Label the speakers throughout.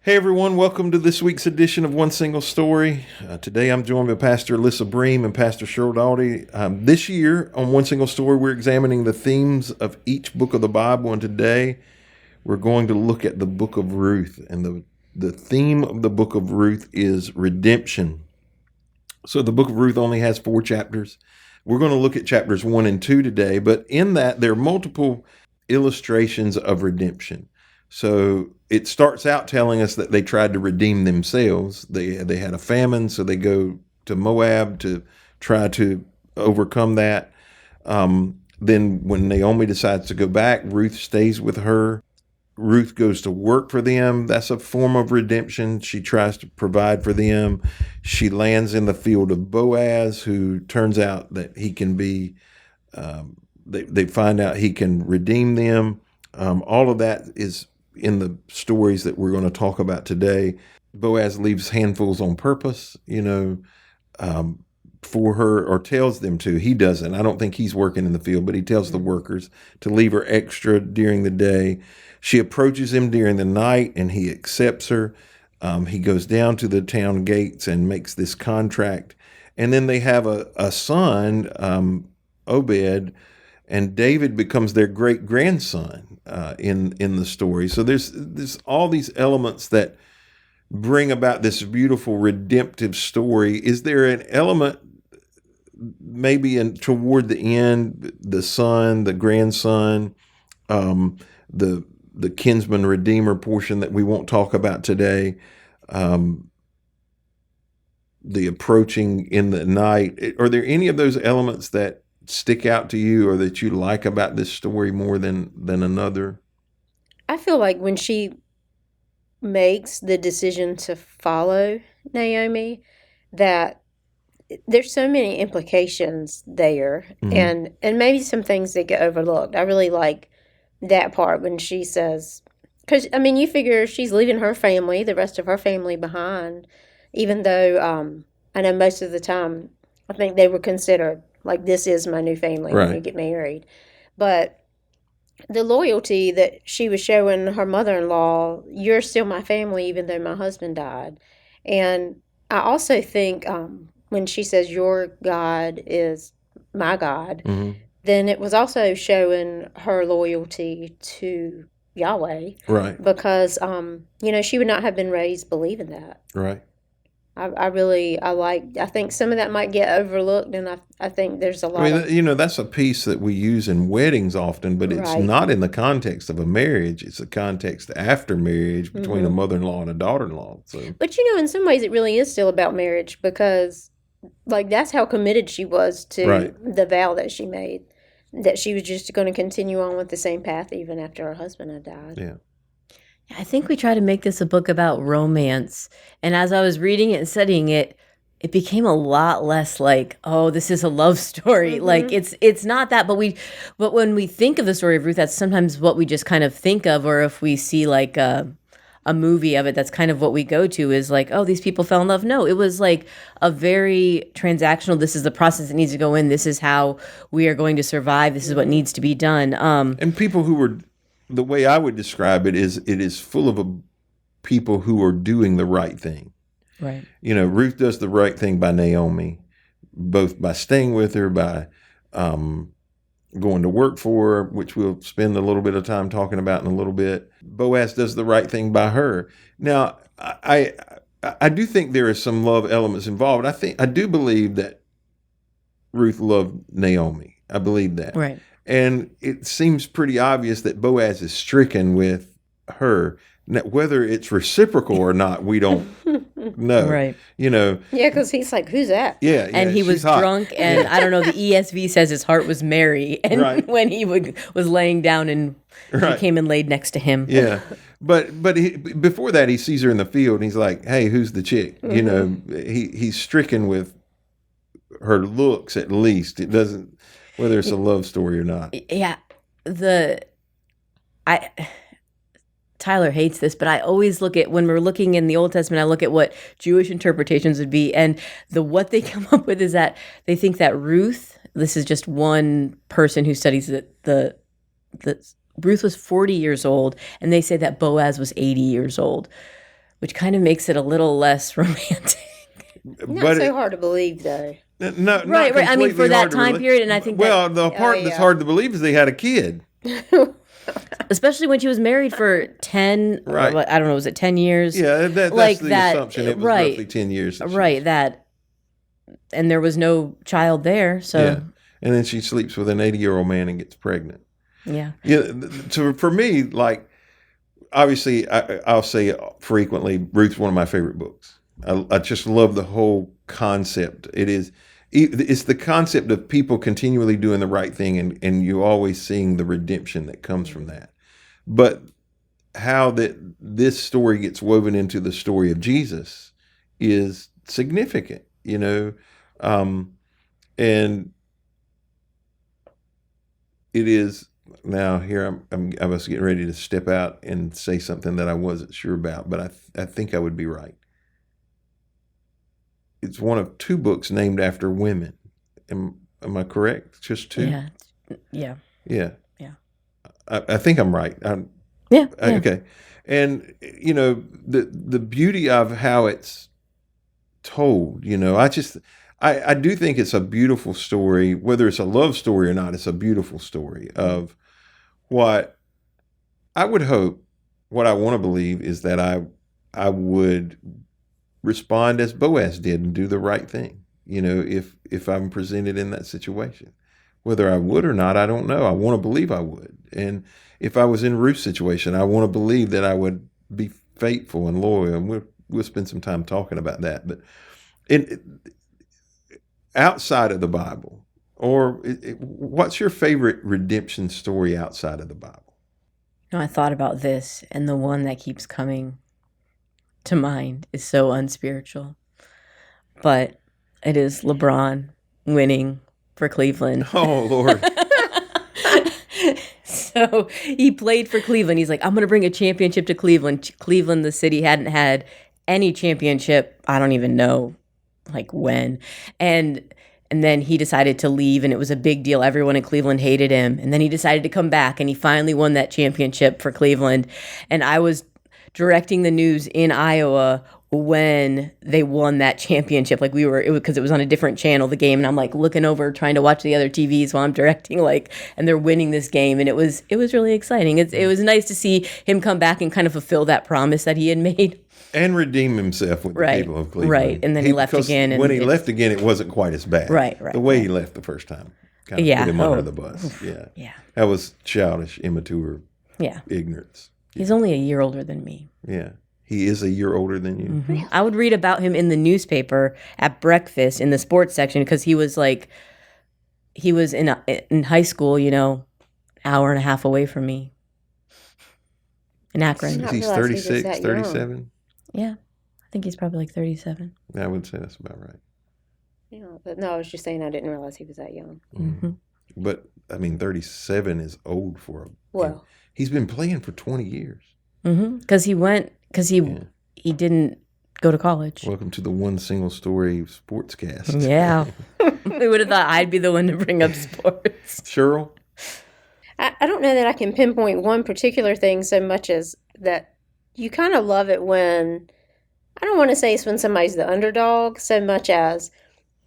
Speaker 1: Hey everyone, welcome to this week's edition of One Single Story. Today I'm joined by Pastor Alyssa Bream and Pastor Sheryl Daughety. This year on One Single Story, we're examining the themes of each book of the Bible, and today we're going to look at the book of Ruth. And the theme of the book of Ruth is redemption. So the book of Ruth only has 4 chapters. We're going to look at chapters 1 and 2 today, but in that there are multiple illustrations of redemption. So it starts out telling us that they tried to redeem themselves. They had a famine, so they go to Moab to try to overcome that. Then when Naomi decides to go back, Ruth stays with her. Ruth goes to work for them. That's a form of redemption. She tries to provide for them. She lands in the field of Boaz, who turns out that he can be, they find out he can redeem them. All of that is in the stories that we're going to talk about today. Boaz leaves handfuls on purpose, for her, or tells them to. He doesn't. I don't think he's working in the field, but he tells the workers to leave her extra during the day. She approaches him during the night, and he accepts her. He goes down to the town gates and makes this contract. And then they have a son, Obed, and David becomes their great-grandson in the story. So there's all these elements that bring about this beautiful redemptive story. Is there an element maybe toward the end, the son, the grandson, the kinsman redeemer portion that we won't talk about today, the approaching in the night? Are there any of those elements that stick out to you or that you like about this story more than another?
Speaker 2: I feel like when she makes the decision to follow Naomi, that there's so many implications there, and maybe some things that get overlooked. I really like that part when she says, because you figure she's leaving her family, the rest of her family behind, even though I know most of the time I think they were considered like, this is my new family when we get married. But the loyalty that she was showing her mother-in-law, you're still my family even though my husband died. And I also think when she says your God is my God, then it was also showing her loyalty to Yahweh.
Speaker 1: Right.
Speaker 2: Because, she would not have been raised believing that.
Speaker 1: Right.
Speaker 2: I think some of that might get overlooked, and I think there's a lot
Speaker 1: that's a piece that we use in weddings often, but it's not in the context of a marriage. It's a context after marriage between a mother-in-law and a daughter-in-law. So,
Speaker 2: but in some ways it really is still about marriage, because that's how committed she was to the vow that she made, that she was just going to continue on with the same path even after her husband had died.
Speaker 1: Yeah.
Speaker 3: I think we try to make this a book about romance. And as I was reading it and studying it, it became a lot less like, oh, this is a love story. Like it's not that, but when we think of the story of Ruth, that's sometimes what we just kind of think of, or if we see like a movie of it, that's kind of what we go to, is like, oh, these people fell in love. No, it was like a very transactional, this is the process that needs to go in. This is how we are going to survive. This is what needs to be done.
Speaker 1: And people who were, the way I would describe it is full of people who are doing the right thing.
Speaker 3: Right.
Speaker 1: Ruth does the right thing by Naomi, both by staying with her, by going to work for her, which we'll spend a little bit of time talking about in a little bit. Boaz does the right thing by her. Now, I do think there are some love elements involved. I do believe that Ruth loved Naomi. I believe that.
Speaker 3: Right.
Speaker 1: And it seems pretty obvious that Boaz is stricken with her. Now, whether it's reciprocal or not, we don't know.
Speaker 3: Right.
Speaker 2: Yeah, because he's like, who's that?
Speaker 1: Yeah.
Speaker 3: And he was drunk, and I don't know, the ESV says his heart was merry. And when he was laying down, and he came and laid next to him.
Speaker 1: Yeah. But before that, he sees her in the field, and he's like, hey, who's the chick? He's stricken with her looks, at least. It doesn't, whether it's a love story or not.
Speaker 3: Yeah. Tyler hates this, but I always look at, when we're looking in the Old Testament, I look at what Jewish interpretations would be. And what they come up with is that they think that Ruth, this is just one person who studies the Ruth was 40 years old, and they say that Boaz was 80 years old. which kind of makes it a little less romantic.
Speaker 2: Not so hard to believe, though.
Speaker 1: Not
Speaker 3: Right. I mean, for
Speaker 1: completely
Speaker 3: that
Speaker 1: hard to
Speaker 3: time
Speaker 1: believe.
Speaker 3: period, and I think
Speaker 1: Well, the part that's
Speaker 2: yeah.
Speaker 1: hard to believe is they had a kid.
Speaker 3: especially when she was married for 10,
Speaker 1: Right.
Speaker 3: I don't know, was it 10 years?
Speaker 1: Yeah, that's
Speaker 3: Like
Speaker 1: the
Speaker 3: that,
Speaker 1: assumption. It was
Speaker 3: right.
Speaker 1: roughly 10 years. that she
Speaker 3: Right,
Speaker 1: was-
Speaker 3: that, and there was no child there, so
Speaker 1: Yeah. And then she sleeps with an 80-year-old man and gets pregnant.
Speaker 3: yeah.
Speaker 1: Yeah. So for me, like, obviously, I'll say frequently, Ruth's one of my favorite books. I just love the whole concept. It's the concept of people continually doing the right thing, and you always seeing the redemption that comes from that. But how this story gets woven into the story of Jesus is significant, and it is. Now here I was getting ready to step out and say something that I wasn't sure about, but I think I would be right. It's one of 2 books named after women. Am I correct? Just 2?
Speaker 3: Yeah. Yeah.
Speaker 1: Yeah.
Speaker 3: Yeah.
Speaker 1: I think I'm right.
Speaker 3: Yeah.
Speaker 1: Okay. And the beauty of how it's told, I do think it's a beautiful story, whether it's a love story or not. It's a beautiful story of what I would hope, what I want to believe is that I would respond as Boaz did and do the right thing. If I'm presented in that situation, whether I would or not, I don't know. I want to believe I would. And if I was in Ruth's situation, I want to believe that I would be faithful and loyal. And we'll spend some time talking about that. But outside of the Bible, what's your favorite redemption story outside of the Bible?
Speaker 3: No, I thought about this, and the one that keeps coming to mind is so unspiritual. But it is LeBron winning for Cleveland.
Speaker 1: Oh, Lord.
Speaker 3: So he played for Cleveland. He's like, I'm going to bring a championship to Cleveland. Cleveland, the city, hadn't had any championship. I don't even know, like, when. And then he decided to leave, and it was a big deal. Everyone in Cleveland hated him. And then he decided to come back, and he finally won that championship for Cleveland. And I was directing the news in Iowa when they won that championship. Like, because it was on a different channel, the game, and I'm like looking over trying to watch the other TVs while I'm directing, and they're winning this game, and it was really exciting. It was nice to see him come back and kind of fulfill that promise that he had made.
Speaker 1: And redeem himself with the people of Cleveland.
Speaker 3: Right, and then he left again. And
Speaker 1: when he left again, it wasn't quite as bad.
Speaker 3: Right.
Speaker 1: The way he left the first time kind of put him under the bus. Yeah.
Speaker 3: Yeah.
Speaker 1: That was childish, immature, ignorance.
Speaker 3: He's only a year older than me.
Speaker 1: Yeah. He is a year older than you.
Speaker 3: Mm-hmm. I would read about him in the newspaper at breakfast in the sports section because he was in high school, hour and a half away from me in Akron.
Speaker 2: Not
Speaker 1: He's
Speaker 2: realize he was
Speaker 1: 36,
Speaker 2: that
Speaker 1: 37.
Speaker 3: Yeah, I think he's probably like 37.
Speaker 1: I would say that's about right.
Speaker 2: Yeah, but no, I was just saying I didn't realize he was that young.
Speaker 3: Mm-hmm.
Speaker 1: But, 37 is old for him.
Speaker 2: Well,
Speaker 1: He's been playing for 20 years.
Speaker 3: Because he didn't go to college.
Speaker 1: Welcome to the One Single Story Sportscast.
Speaker 3: Yeah. We would have thought I'd be the one to bring up sports.
Speaker 1: Sheryl?
Speaker 2: I don't know that I can pinpoint one particular thing so much as that you kind of love it when, I don't want to say it's when somebody's the underdog so much as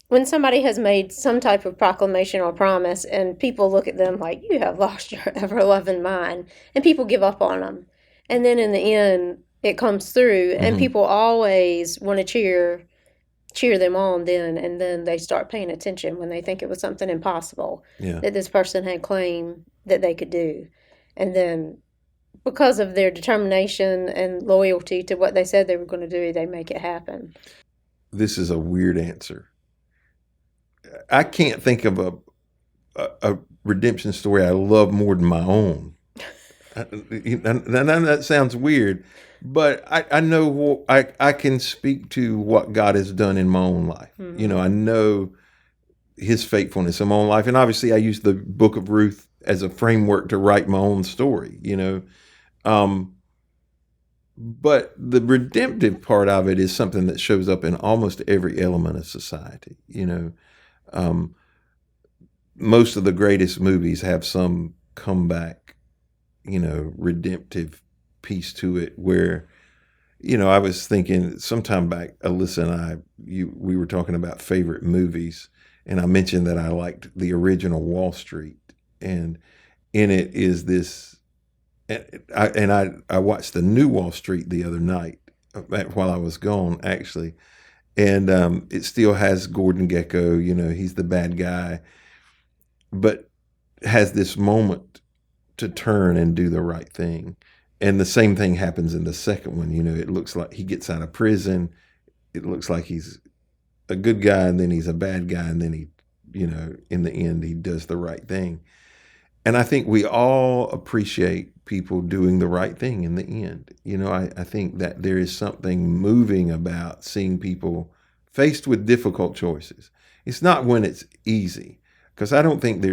Speaker 2: when somebody has made some type of proclamation or promise and people look at them like, you have lost your ever-loving mind, and people give up on them. And then in the end, it comes through, and people always want to cheer them on then, and then they start paying attention when they think it was something impossible that this person had claimed that they could do. And then because of their determination and loyalty to what they said they were going to do, they make it happen.
Speaker 1: This is a weird answer. I can't think of a redemption story I love more than my own. And that sounds weird, but I know I can speak to what God has done in my own life.
Speaker 2: Mm-hmm.
Speaker 1: I know his faithfulness in my own life. And obviously I use the book of Ruth as a framework to write my own story, but the redemptive part of it is something that shows up in almost every element of society. Most of the greatest movies have some comeback, redemptive piece to it where, I was thinking sometime back, Alyssa and we were talking about favorite movies, and I mentioned that I liked the original Wall Street, and in it is this, I watched the new Wall Street the other night while I was gone, actually, and it still has Gordon Gekko. He's the bad guy, but has this moment to turn and do the right thing. And the same thing happens in the second one. It looks like he gets out of prison. It looks like he's a good guy, and then he's a bad guy, and then he, in the end, he does the right thing. And I think we all appreciate people doing the right thing in the end. I think that there is something moving about seeing people faced with difficult choices. It's not when it's easy, because I don't think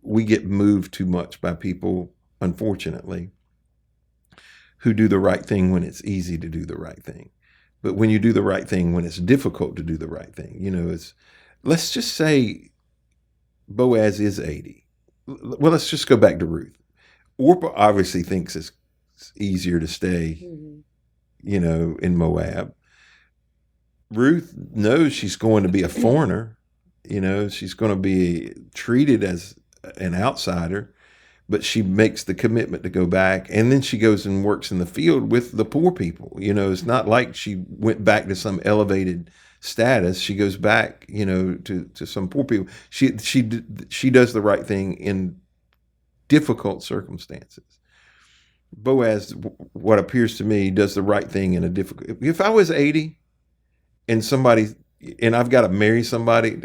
Speaker 1: we get moved too much by people, unfortunately, who do the right thing when it's easy to do the right thing. But when you do the right thing when it's difficult to do the right thing, let's just say Boaz is 80. Well, let's just go back to Ruth. Orpah obviously thinks it's easier to stay, in Moab. Ruth knows she's going to be a foreigner. She's going to be treated as an outsider. But she makes the commitment to go back, and then she goes and works in the field with the poor people. It's not like she went back to some elevated status. She goes back, to some poor people. She does the right thing in difficult circumstances. Boaz, what appears to me, does the right thing in a difficult. If I was 80 and I've got to marry somebody,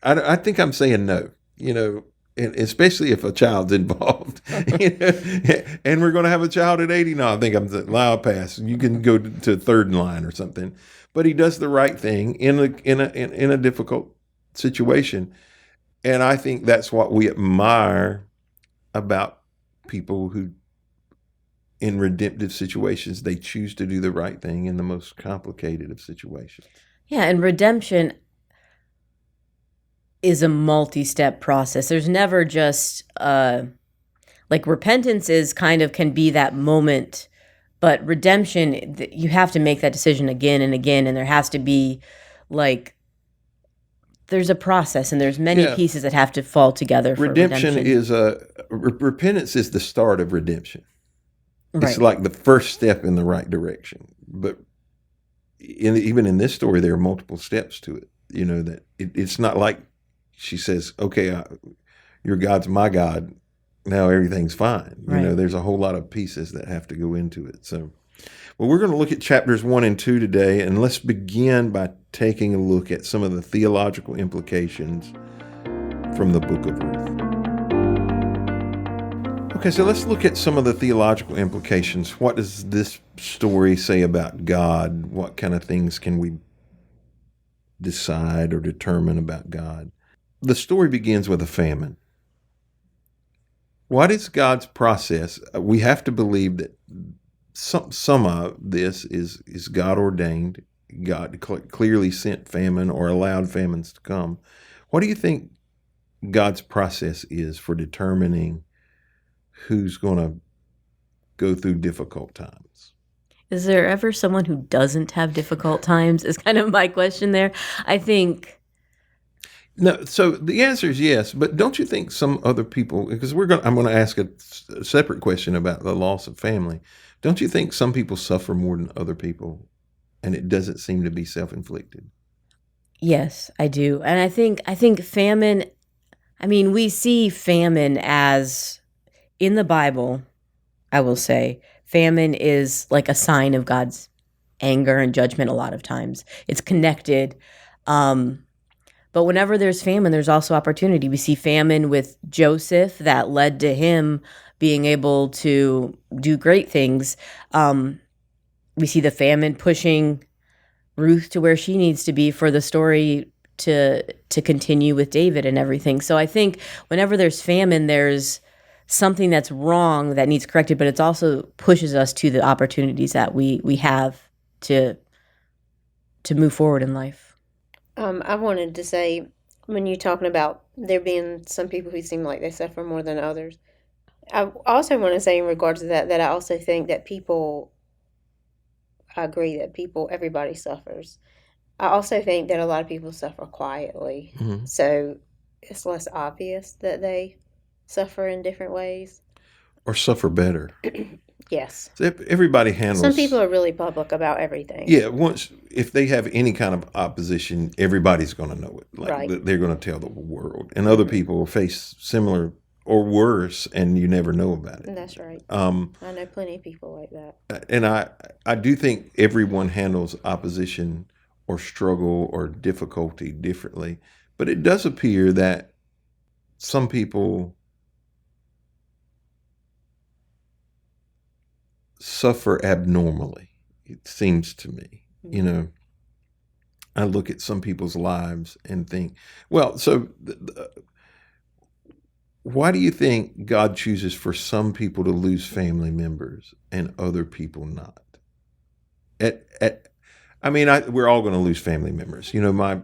Speaker 1: I think I'm saying no. And especially if a child's involved, and we're going to have a child at 80. No, I think I'm loud pass. You can go to third in line or something. But he does the right thing in a difficult situation, and I think that's what we admire about people who, in redemptive situations, they choose to do the right thing in the most complicated of situations.
Speaker 3: Yeah, and redemption is a multi-step process. There's never just like repentance can be that moment, but redemption, you have to make that decision again and again, and there has to be there's a process, and there's many pieces that have to fall together for redemption.
Speaker 1: Repentance is the start of redemption.
Speaker 3: Right.
Speaker 1: It's like the first step in the right direction. But even in this story, there are multiple steps to it. That it's not like she says, okay, your God's my God. Now everything's fine.
Speaker 3: Right.
Speaker 1: There's a whole lot of pieces that have to go into it. So, well, we're going to look at chapters 1 and 2 today, and let's begin by taking a look at some of the theological implications from the book of Ruth. Okay, so let's look at some of the theological implications. What does this story say about God? What kind of things can we decide or determine about God? The story begins with a famine. What is God's process? We have to believe that some of this is God ordained. God clearly sent famine or allowed famines to come. What do you think God's process is for determining who's going to go through difficult times?
Speaker 3: Is there ever someone who doesn't have difficult times is kind of my question there. I think...
Speaker 1: No, so the answer is yes, but don't you think some other people, because I'm going to ask a separate question about the loss of family. Don't you think some people suffer more than other people, and it doesn't seem to be self-inflicted?
Speaker 3: Yes, I do. And I think famine, we see famine as, in the Bible, I will say, famine is like a sign of God's anger and judgment a lot of times. It's connected. But whenever there's famine, there's also opportunity. We see famine with Joseph that led to him being able to do great things. We see the famine pushing Ruth to where she needs to be for the story to continue with David and everything. So I think whenever there's famine, there's something that's wrong that needs corrected, but it also pushes us to the opportunities that we have to move forward in life.
Speaker 2: I wanted to say, when you're talking about there being some people who seem like they suffer more than others, I also want to say in regards to that I also think that people I agree that everybody suffers. I also think that a lot of people suffer quietly.
Speaker 1: Mhm.
Speaker 2: So it's less obvious that they suffer in different ways.
Speaker 1: Or suffer better.
Speaker 2: Yes.
Speaker 1: So everybody handles.
Speaker 2: Some people are really public about everything.
Speaker 1: Yeah, if they have any kind of opposition, everybody's going to know it. Like
Speaker 2: Right.
Speaker 1: they're going to tell the world, and other people will face similar or worse, and you never know about it.
Speaker 2: That's right. I know plenty of people like that.
Speaker 1: And I do think everyone handles opposition or struggle or difficulty differently, but it does appear that some people suffer abnormally. It seems to me, you know. I look at some people's lives and think, well, so why do you think God chooses for some people to lose family members and other people not? We're all going to lose family members. You know, my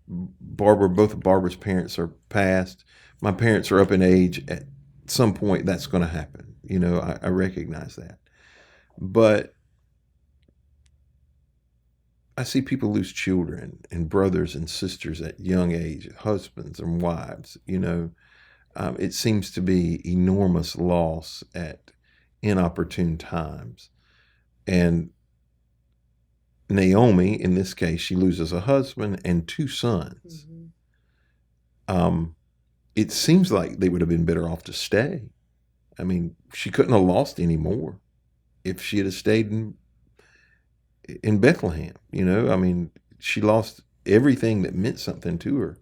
Speaker 1: both of Barbara's parents are passed. My parents are up in age. At some point, that's going to happen. You know, I recognize that. But I see people lose children and brothers and sisters at young age, husbands and wives. You know, it seems to be enormous loss at inopportune times. And Naomi, in this case, she loses a husband and 2 sons. Mm-hmm. It seems like they would have been better off to stay. I mean, she couldn't have lost any more if she had stayed in Bethlehem. You know, I mean, she lost everything that meant something to her.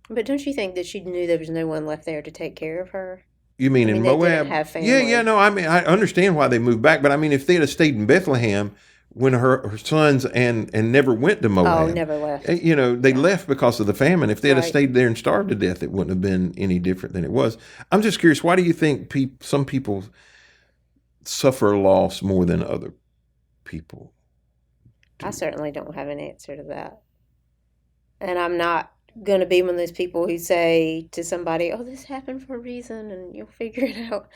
Speaker 2: But don't you think that she knew there was no one left there to take care of her?
Speaker 1: You mean in Moab?
Speaker 2: They didn't have family.
Speaker 1: Yeah, no, I mean, I understand why they moved back, but I mean, if they had stayed in Bethlehem when her sons and never went to Moab.
Speaker 2: Oh, never left.
Speaker 1: You know, they left because of the famine. If they had
Speaker 2: Right.
Speaker 1: stayed there and starved to death, it wouldn't have been any different than it was. I'm just curious, why do you think some people suffer loss more than other people?
Speaker 2: I certainly don't have an answer to that. And I'm not going to be one of those people who say to somebody, oh, this happened for a reason and you'll figure it out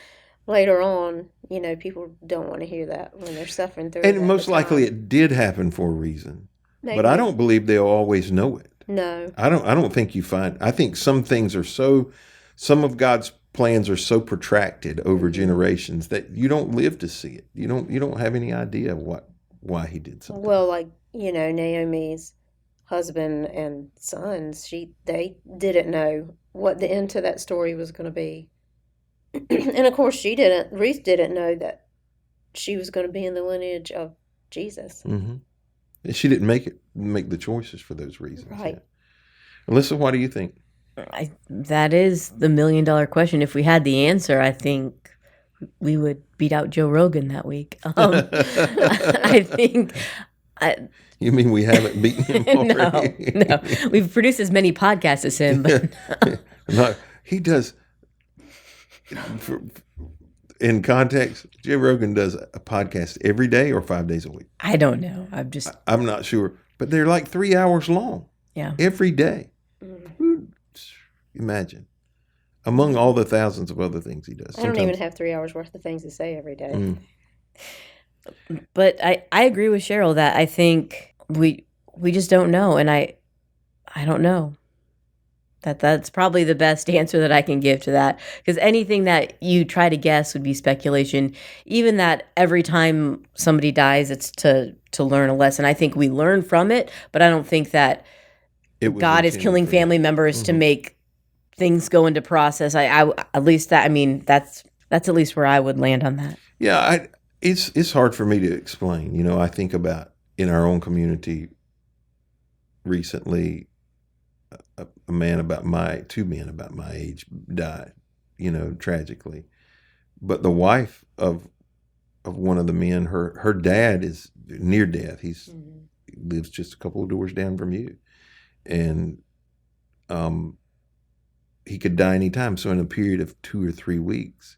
Speaker 2: later on. You know, people don't want to hear that when they're suffering through it.
Speaker 1: And most likely it did happen for a reason.
Speaker 2: Maybe.
Speaker 1: But I don't believe they'll always know it.
Speaker 2: No.
Speaker 1: I don't think I think some things are some of God's plans are so protracted over generations that you don't live to see it. You don't have any idea why he did something.
Speaker 2: Well, like, you know, Naomi's husband and sons, they didn't know what the end to that story was going to be. And of course Ruth didn't know that she was going to be in the lineage of Jesus.
Speaker 1: Mm-hmm. She didn't make the choices for those reasons.
Speaker 2: Right.
Speaker 1: Yeah. Alyssa, what do you think?
Speaker 3: That is the $1 million question. If we had the answer, I think we would beat out Joe Rogan that week. I think.
Speaker 1: You mean we haven't beaten him already?
Speaker 3: No. We've produced as many podcasts as him. But
Speaker 1: No, he does. In context, Joe Rogan does a podcast every day or 5 days a week.
Speaker 3: I don't know.
Speaker 1: I'm not sure, but they're like 3 hours long.
Speaker 3: Yeah.
Speaker 1: Every day. Imagine. Among all the thousands of other things he does.
Speaker 2: I don't even have 3 hours worth of things to say every day.
Speaker 1: Mm.
Speaker 3: But I agree with Sheryl that I think we just don't know, and I don't know. That's probably the best answer that I can give to that, because anything that you try to guess would be speculation. Even that every time somebody dies, it's to learn a lesson. I think we learn from it, but I don't think that God is killing family members to make things go into process. I at least that, I mean, that's at least where I would land on that.
Speaker 1: Yeah, it's hard for me to explain. You know, I think about in our own community recently, two men about my age died, you know, tragically. But the wife of one of the men, her dad is near death. He lives just a couple of doors down from you. And he could die anytime. So in a period of 2 or 3 weeks,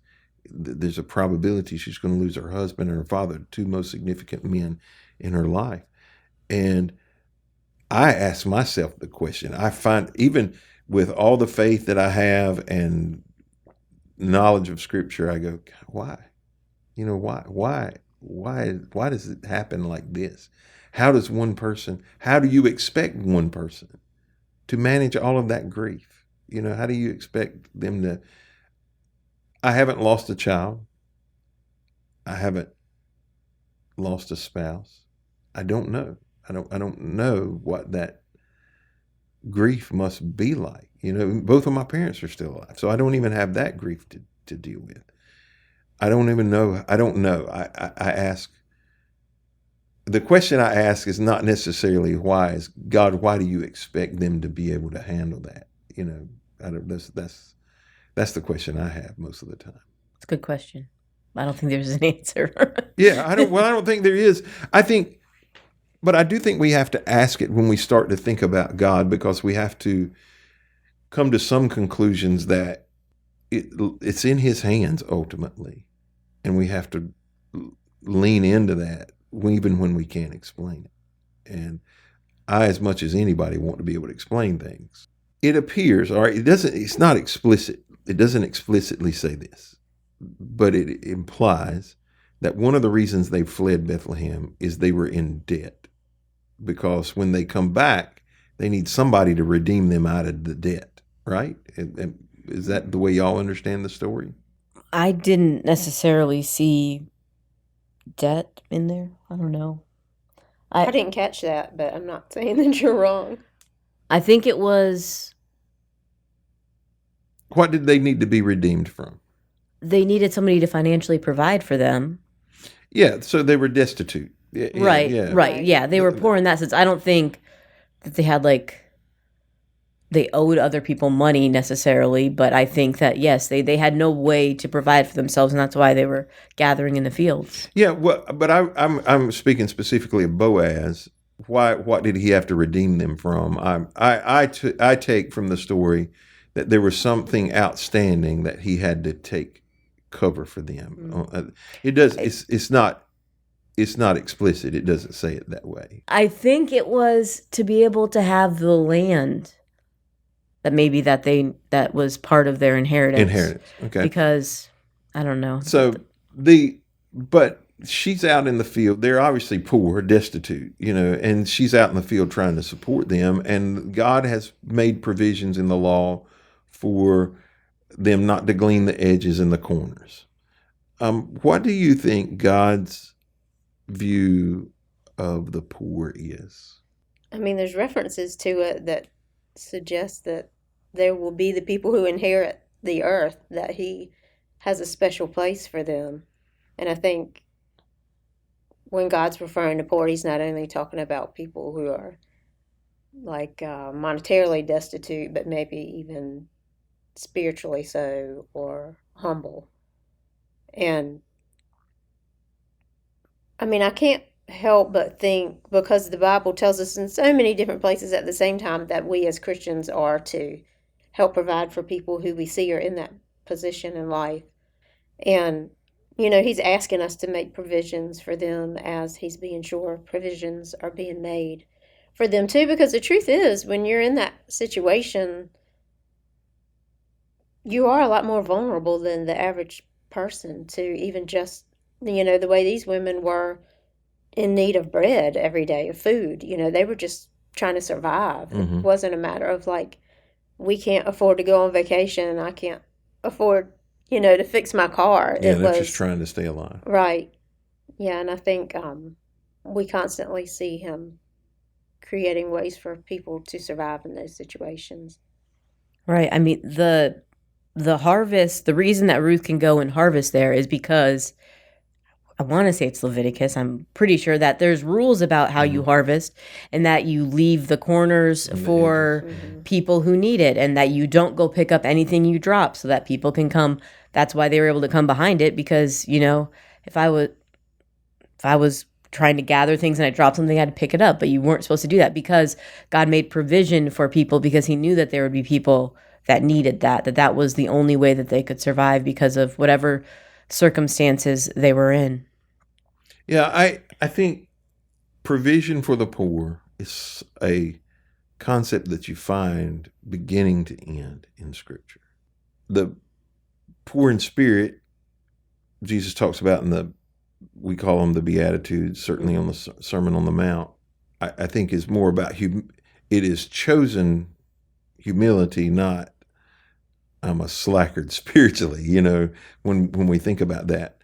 Speaker 1: there's a probability she's going to lose her husband and her father, 2 most significant men in her life. And I ask myself the question. I find, even with all the faith that I have and knowledge of Scripture, I go, why? You know, why why does it happen like this? How do you expect one person to manage all of that grief? How do you expect them to? I haven't lost a child. I haven't lost a spouse. I don't know. I don't know what that grief must be like. Both of my parents are still alive, so I don't even have that grief to deal with. I don't even know. I don't know. I ask. The question I ask is not necessarily why do you expect them to be able to handle that? That's the question I have most of the time.
Speaker 3: It's a good question. I don't think there's an answer.
Speaker 1: Yeah, I don't think there is. But I do think we have to ask it when we start to think about God, because we have to come to some conclusions that it's in His hands ultimately, and we have to lean into that even when we can't explain it. And I, as much as anybody, want to be able to explain things. It appears, all right, it's not explicit. It doesn't explicitly say this, but it implies that one of the reasons they fled Bethlehem is they were in debt, because when they come back, they need somebody to redeem them out of the debt, right? And is that the way y'all understand the story?
Speaker 3: I didn't necessarily see debt in there. I don't know.
Speaker 2: I didn't catch that, but I'm not saying that you're wrong.
Speaker 3: I think it was...
Speaker 1: What did they need to be redeemed from?
Speaker 3: They needed somebody to financially provide for them.
Speaker 1: Yeah, so they were destitute. Yeah,
Speaker 3: right,
Speaker 1: yeah.
Speaker 3: right. Yeah, they were poor in that sense. I don't think that they had they owed other people money necessarily, but I think that, yes, they had no way to provide for themselves, and that's why they were gathering in the fields.
Speaker 1: Yeah, well, but I'm speaking specifically of Boaz. What did he have to redeem them from? I take from the story that there was something outstanding that he had to take cover for them. Mm-hmm. It does. It's not explicit. It doesn't say it that way.
Speaker 3: I think it was to be able to have the land that maybe that was part of their inheritance.
Speaker 1: Okay.
Speaker 3: Because I don't know.
Speaker 1: So but she's out in the field. They're obviously poor, destitute, and she's out in the field trying to support them. And God has made provisions in the law for them not to glean the edges and the corners. What do you think God's view of the poor is?
Speaker 2: I mean, there's references to it that suggest that there will be the people who inherit the earth, that He has a special place for them. And I think when God's referring to poor, He's not only talking about people who are monetarily destitute, but maybe even spiritually so, or humble. And I mean, I can't help but think, because the Bible tells us in so many different places at the same time, that we as Christians are to help provide for people who we see are in that position in life. And, He's asking us to make provisions for them, as He's being sure provisions are being made for them too. Because the truth is, when you're in that situation, you are a lot more vulnerable than the average person to even just, the way these women were in need of bread every day, of food. They were just trying to survive. Mm-hmm. It wasn't a matter of we can't afford to go on vacation. I can't afford, to fix my car.
Speaker 1: Yeah, they're just trying to stay alive.
Speaker 2: Right. Yeah, and I think we constantly see Him creating ways for people to survive in those situations.
Speaker 3: Right. I mean, the harvest, the reason that Ruth can go and harvest there is because, I want to say it's Leviticus. I'm pretty sure that there's rules about how you harvest, and that you leave the corners for people who need it, and that you don't go pick up anything you drop so that people can come. That's why they were able to come behind it, because, if I was trying to gather things and I dropped something, I had to pick it up, but you weren't supposed to do that, because God made provision for people, because He knew that there would be people that needed that was the only way that they could survive because of whatever circumstances they were in.
Speaker 1: Yeah, I think provision for the poor is a concept that you find beginning to end in Scripture. The poor in spirit, Jesus talks about in the we call them the Beatitudes, certainly on the Sermon on the Mount, I think is more about it is chosen humility, not I'm a slackard spiritually, when we think about that.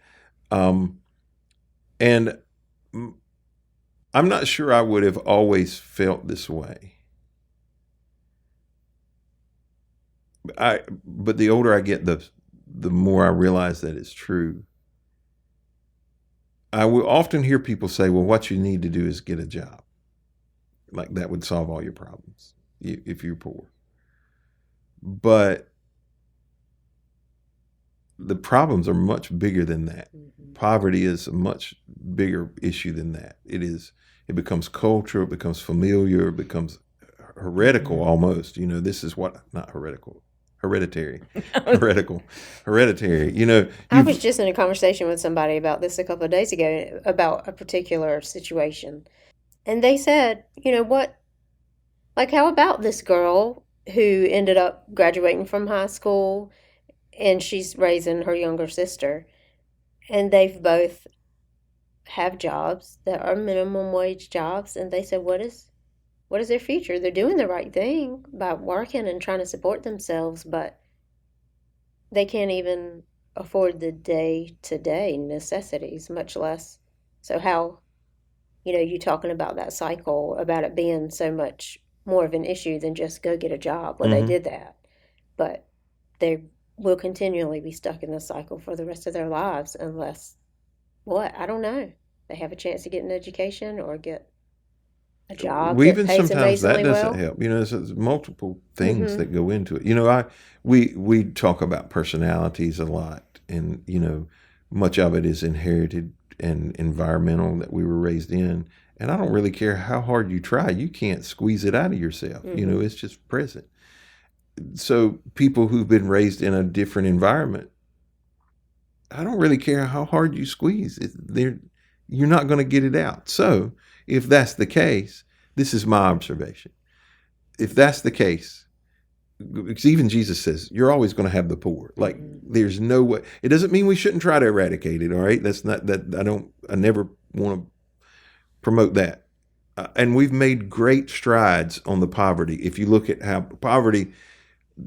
Speaker 1: And I'm not sure I would have always felt this way. But the older I get, the more I realize that it's true. I will often hear people say, well, what you need to do is get a job. Like that would solve all your problems if you're poor. But the problems are much bigger than that. Mm-hmm. Poverty is a much bigger issue than that. It becomes cultural, it becomes familiar, it becomes heretical almost. This is not heretical. Hereditary. Hereditary.
Speaker 2: I was just in a conversation with somebody about this a couple of days ago about a particular situation. And they said, what, like, how about this girl who ended up graduating from high school and she's raising her younger sister, and they've both have jobs that are minimum wage jobs. And they said, what is their future? They're doing the right thing by working and trying to support themselves, but they can't even afford the day-to-day necessities, much less. So how, you talking about that cycle, about it being so much more of an issue than just go get a job. Well, they did that, but they will continually be stuck in this cycle for the rest of their lives unless, I don't know, they have a chance to get an education or get a job that
Speaker 1: even
Speaker 2: pays
Speaker 1: sometimes that
Speaker 2: amazingly
Speaker 1: doesn't
Speaker 2: well.
Speaker 1: help. There's multiple things that go into it. We talk about personalities a lot, and much of it is inherited and environmental that we were raised in. And I don't really care how hard you try, you can't squeeze it out of yourself. It's just present. So people who've been raised in a different environment, I don't really care how hard you squeeze it. You're not going to get it out. So if that's the case, this is my observation. If that's the case, because even Jesus says, you're always going to have the poor. Like, there's no way. It doesn't mean we shouldn't try to eradicate it, all right? That's not that. I never want to promote that. And we've made great strides on the poverty. If you look at how poverty,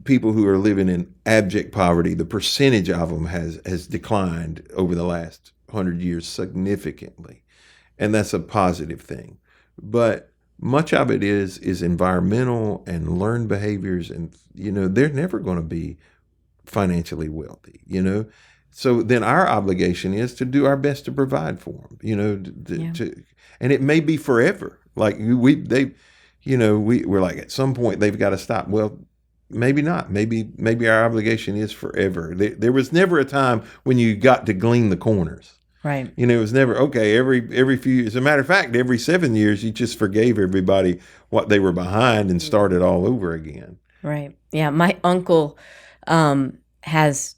Speaker 1: people who are living in abject poverty, the percentage of them has declined over the last 100 years significantly. And that's a positive thing. But much of it is environmental and learned behaviors. And, they're never going to be financially wealthy, So then our obligation is to do our best to provide for them, and it may be forever. Like we're like, at some point they've got to stop. Well, maybe not. Maybe our obligation is forever. There was never a time when you got to glean the corners.
Speaker 3: Right.
Speaker 1: It was never, okay, every few years. As a matter of fact, every 7 years, you just forgave everybody what they were behind and started all over again.
Speaker 3: Right. Yeah. My uncle has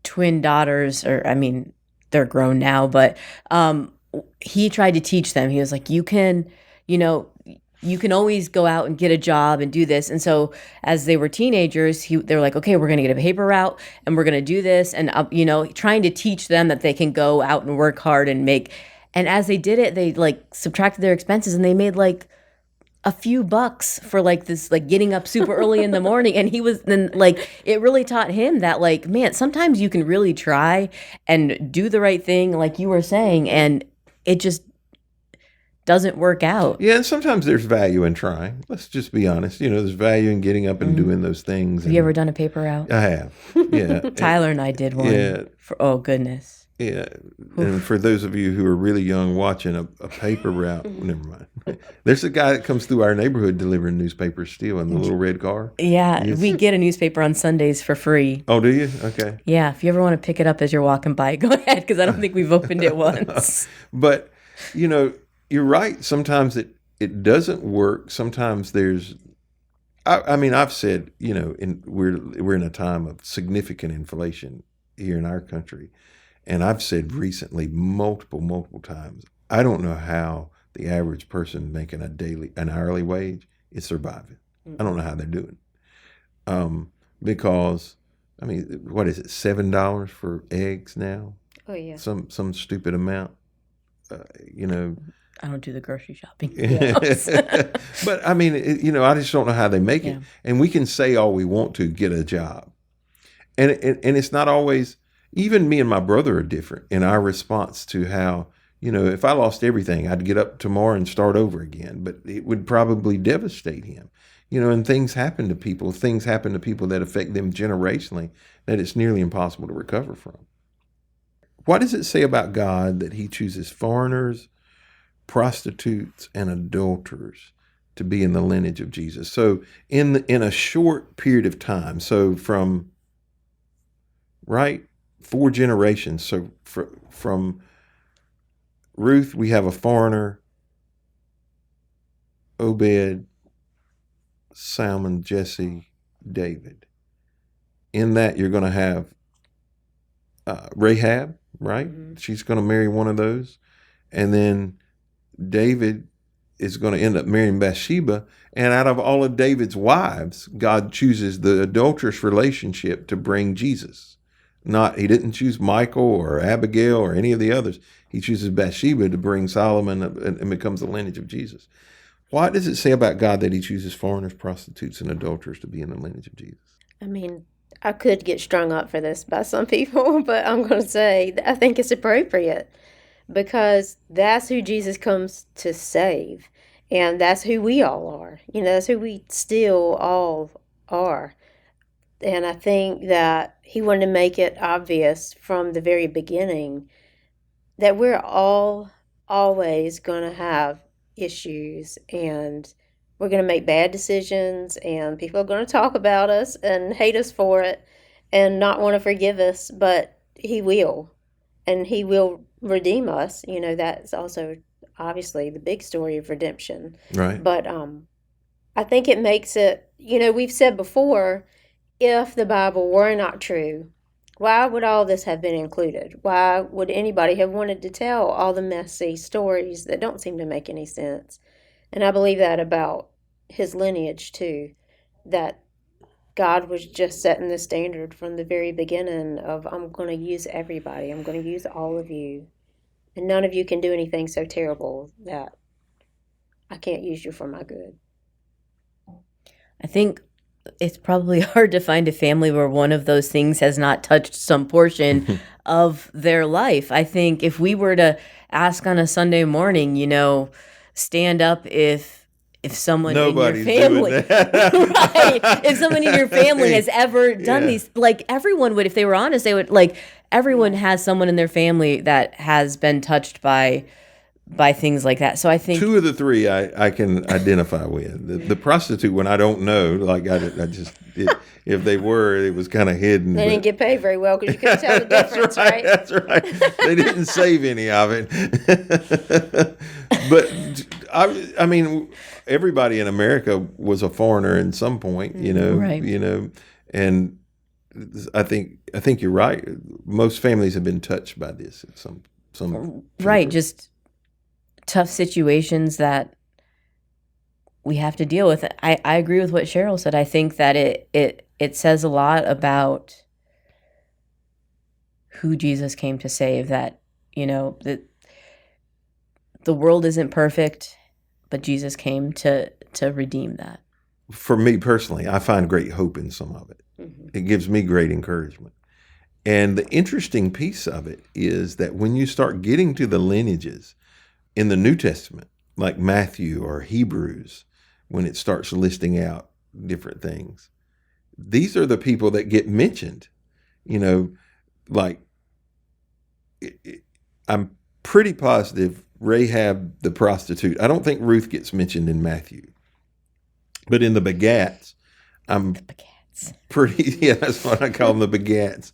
Speaker 3: twin daughters, they're grown now, but he tried to teach them. He was like, you can always go out and get a job and do this. And so as they were teenagers, they're like, okay, we're going to get a paper route and we're going to do this. And, trying to teach them that they can go out and work hard and make. And as they did it, they like subtracted their expenses and they made like a few bucks for like this, like getting up super early in the morning. And it really taught him that, like, man, sometimes you can really try and do the right thing, like you were saying, and it just doesn't work out.
Speaker 1: Yeah, and sometimes there's value in trying. Let's just be honest. There's value in getting up and doing those things.
Speaker 3: Have you ever done a paper route?
Speaker 1: I have. Yeah.
Speaker 3: Tyler and I did one.
Speaker 1: Yeah.
Speaker 3: Oh, goodness.
Speaker 1: Yeah. And for those of you who are really young watching a paper route, never mind. There's a guy that comes through our neighborhood delivering newspapers still in the little red car.
Speaker 3: Yeah. Yes. We get a newspaper on Sundays for free.
Speaker 1: Oh, do you? Okay.
Speaker 3: Yeah. If you ever want to pick it up as you're walking by, go ahead, because I don't think we've opened it once.
Speaker 1: But, you're right. Sometimes it doesn't work. Sometimes there's, I've said, we're in a time of significant inflation here in our country. And I've said recently, multiple times, I don't know how the average person making an hourly wage is surviving. I don't know how they're doing. Because, what is it, $7 for eggs now?
Speaker 2: Oh, yeah.
Speaker 1: some stupid amount. You know,
Speaker 3: I don't do the grocery shopping.
Speaker 1: but I mean, I just don't know how they make it.
Speaker 3: Yeah.
Speaker 1: And we can say all we want to get a job, and it's not always. Even me and my brother are different in our response to how, if I lost everything, I'd get up tomorrow and start over again. But it would probably devastate him, and things happen to people. Things happen to people that affect them generationally that it's nearly impossible to recover from. What does it say about God that he chooses foreigners, prostitutes, and adulterers to be in the lineage of Jesus? So in a short period of time, so from 4 generations. So from Ruth, we have a foreigner, Obed, Salmon, Jesse, David. In that, you're going to have Rahab, right? Mm-hmm. She's going to marry one of those. And then David is going to end up marrying Bathsheba. And out of all of David's wives, God chooses the adulterous relationship to bring Jesus. He didn't choose Michael or Abigail or any of the others. He chooses Bathsheba to bring Solomon and becomes the lineage of Jesus. What does it say about God that he chooses foreigners, prostitutes, and adulterers to be in the lineage of Jesus?
Speaker 2: I mean, I could get strung up for this by some people, but I'm going to say I think it's appropriate because that's who Jesus comes to save. And that's who we all are. That's who we still all are. And I think that he wanted to make it obvious from the very beginning that we're all always going to have issues and we're going to make bad decisions and people are going to talk about us and hate us for it and not want to forgive us, but he will. And he will redeem us. That's also obviously the big story of redemption.
Speaker 1: Right.
Speaker 2: But I think it makes it, we've said before, if the Bible were not true, why would all this have been included? Why would anybody have wanted to tell all the messy stories that don't seem to make any sense? And I believe that about his lineage too, that God was just setting the standard from the very beginning of, I'm going to use everybody. I'm going to use all of you. And none of you can do anything so terrible that I can't use you for my good.
Speaker 3: I think it's probably hard to find a family where one of those things has not touched some portion of their life. I think if we were to ask on a Sunday morning, stand up if someone
Speaker 1: Nobody's
Speaker 3: in your family,
Speaker 1: doing that.
Speaker 3: right? If someone in your family has ever done these, like everyone would, if they were honest, they would everyone has someone in their family that has been touched by things like that. So I think
Speaker 1: 2 of the 3 I can identify with. The prostitute one I don't know. If they were, it was kind of hidden.
Speaker 2: They didn't get paid very well because you couldn't tell the difference, right?
Speaker 1: That's right. They didn't save any of it. But I mean, everybody in America was a foreigner at some point,
Speaker 3: right.
Speaker 1: And I think you're right. Most families have been touched by this at some
Speaker 3: right. Just tough situations that we have to deal with. I agree with what Sheryl said. I think that it says a lot about who Jesus came to save, that, that the world isn't perfect, but Jesus came to redeem that.
Speaker 1: For me personally, I find great hope in some of it. Mm-hmm. It gives me great encouragement. And the interesting piece of it is that when you start getting to the lineages in the New Testament, like Matthew or Hebrews, when it starts listing out different things, these are the people that get mentioned. I'm pretty positive Rahab the prostitute. I don't think Ruth gets mentioned in Matthew. But in the Begats, I'm pretty, that's what I call them, the Begats.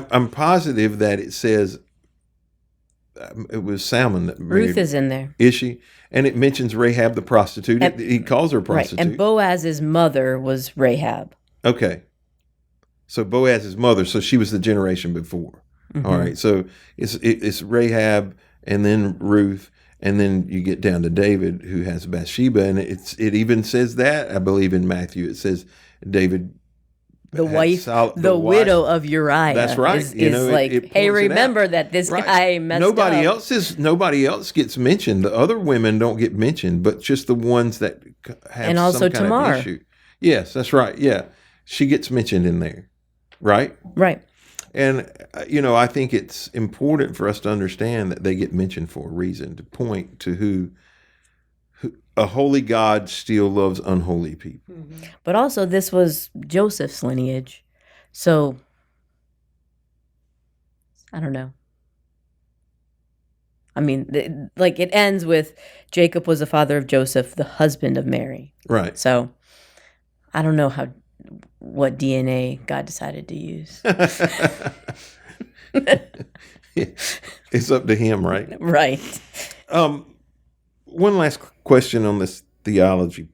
Speaker 1: I'm positive that it says it was Salmon that married.
Speaker 3: Ruth is in there.
Speaker 1: Is she? And it mentions Rahab the prostitute. He calls her a prostitute.
Speaker 3: Right. And Boaz's mother was Rahab.
Speaker 1: Okay. So Boaz's mother, so she was the generation before. Mm-hmm. All right. So it's Rahab and then Ruth, and then you get down to David, who has Bathsheba, and it even says that, I believe, in Matthew. It says David
Speaker 3: the
Speaker 1: had
Speaker 3: wife,
Speaker 1: solid-
Speaker 3: the
Speaker 1: wife-
Speaker 3: widow of Uriah.
Speaker 1: That's right.
Speaker 3: Is,
Speaker 1: You know,
Speaker 3: like,
Speaker 1: it
Speaker 3: hey,
Speaker 1: points it out.
Speaker 3: remember that this
Speaker 1: Right.
Speaker 3: guy messed
Speaker 1: Nobody
Speaker 3: up.
Speaker 1: Nobody else gets mentioned. The other women don't get mentioned, but just the ones that have
Speaker 3: And also
Speaker 1: some kind
Speaker 3: Tamar.
Speaker 1: of issue. Yes, that's right. Yeah, she gets mentioned in there, right?
Speaker 3: Right.
Speaker 1: And I think it's important for us to understand that they get mentioned for a reason, to point to who a holy God still loves unholy people.
Speaker 2: Mm-hmm.
Speaker 3: But also, this was Joseph's lineage. So, I don't know. I mean, it ends with Jacob was the father of Joseph, the husband of Mary.
Speaker 1: Right.
Speaker 3: So, I don't know what DNA God decided to use.
Speaker 1: It's up to him, right?
Speaker 3: Right.
Speaker 1: One last question on this theology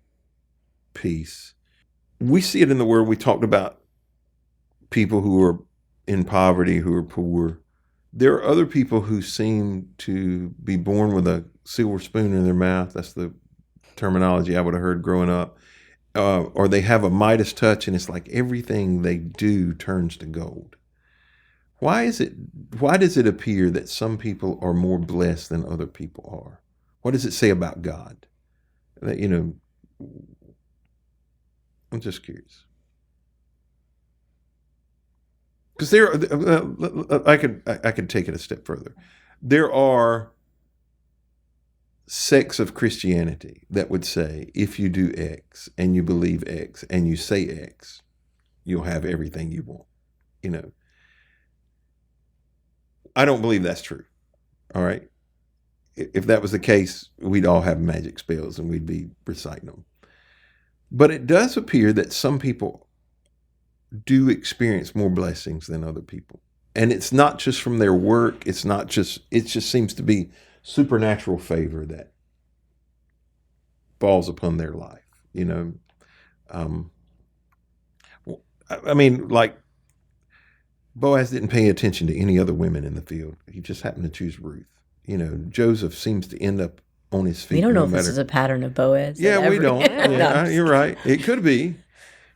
Speaker 1: piece. We see it in the Word. We talked about people who are in poverty, who are poor. There are other people who seem to be born with a silver spoon in their mouth. That's the terminology I would have heard growing up. Or they have a Midas touch, and it's like everything they do turns to gold. Why does it appear that some people are more blessed than other people are? What does it say about God? That, I'm just curious. Because I could take it a step further. There are sects of Christianity that would say, if you do X and you believe X and you say X, you'll have everything you want. I don't believe that's true. All right. If that was the case, we'd all have magic spells and we'd be reciting them. But it does appear that some people do experience more blessings than other people. And it's not just from their work. It just seems to be supernatural favor that falls upon their life. I mean, like, Boaz didn't pay attention to any other women in the field. He just happened to choose Ruth. Joseph seems to end up on his feet.
Speaker 3: We don't know
Speaker 1: no
Speaker 3: if
Speaker 1: matter.
Speaker 3: this is a pattern of Boaz.
Speaker 1: Yeah, we don't. Yeah,
Speaker 3: No.
Speaker 1: you're right. It could be.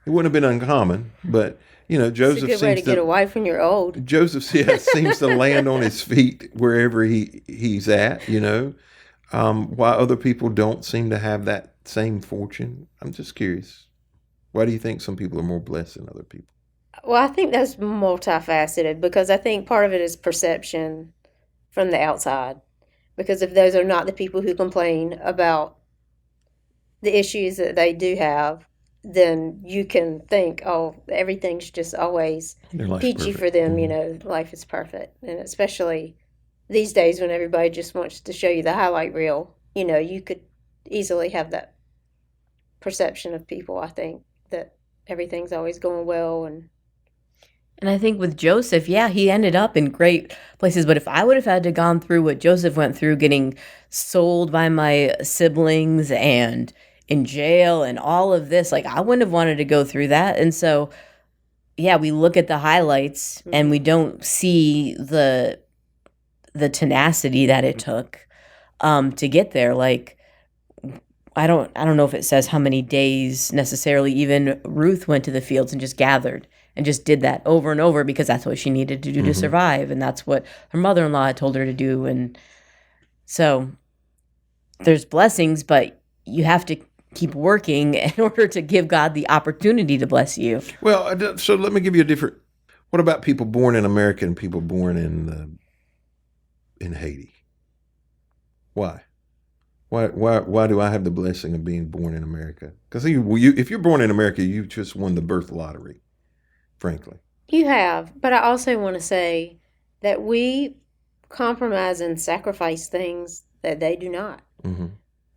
Speaker 1: It wouldn't have been uncommon, but Joseph
Speaker 2: It's a good way to
Speaker 1: seems
Speaker 2: get a wife when you're old.
Speaker 1: Joseph seems to land on his feet wherever he's at. Why other people don't seem to have that same fortune. I'm just curious. Why do you think some people are more blessed than other people?
Speaker 2: Well, I think that's multifaceted because I think part of it is perception from the outside. Because if those are not the people who complain about the issues that they do have, then you can think, oh, everything's just always
Speaker 1: Their life's
Speaker 2: peachy
Speaker 1: perfect.
Speaker 2: for them,
Speaker 1: Mhm.
Speaker 2: life is perfect. And especially these days when everybody just wants to show you the highlight reel, you could easily have that perception of people, I think, that everything's always going well.
Speaker 3: And I think with Joseph, yeah, he ended up in great places. But if I would have had to gone through what Joseph went through, getting sold by my siblings and in jail and all of this, like, I wouldn't have wanted to go through that. And so, yeah, we look at the highlights and we don't see the tenacity that it took to get there. Like, I don't know if it says how many days necessarily even Ruth went to the fields and just gathered and just did that over and over because that's what she needed to do to survive. And that's what her mother-in-law had told her to do. And so there's blessings, but you have to keep working in order to give God the opportunity to bless you.
Speaker 1: Well, so let me give you a different. What about people born in America and people born in Haiti? Why? Why do I have the blessing of being born in America? Because if you're born in America, you just won the birth lottery, frankly.
Speaker 2: You have, but I also want to say that we compromise and sacrifice things that they do not.
Speaker 1: Mm-hmm.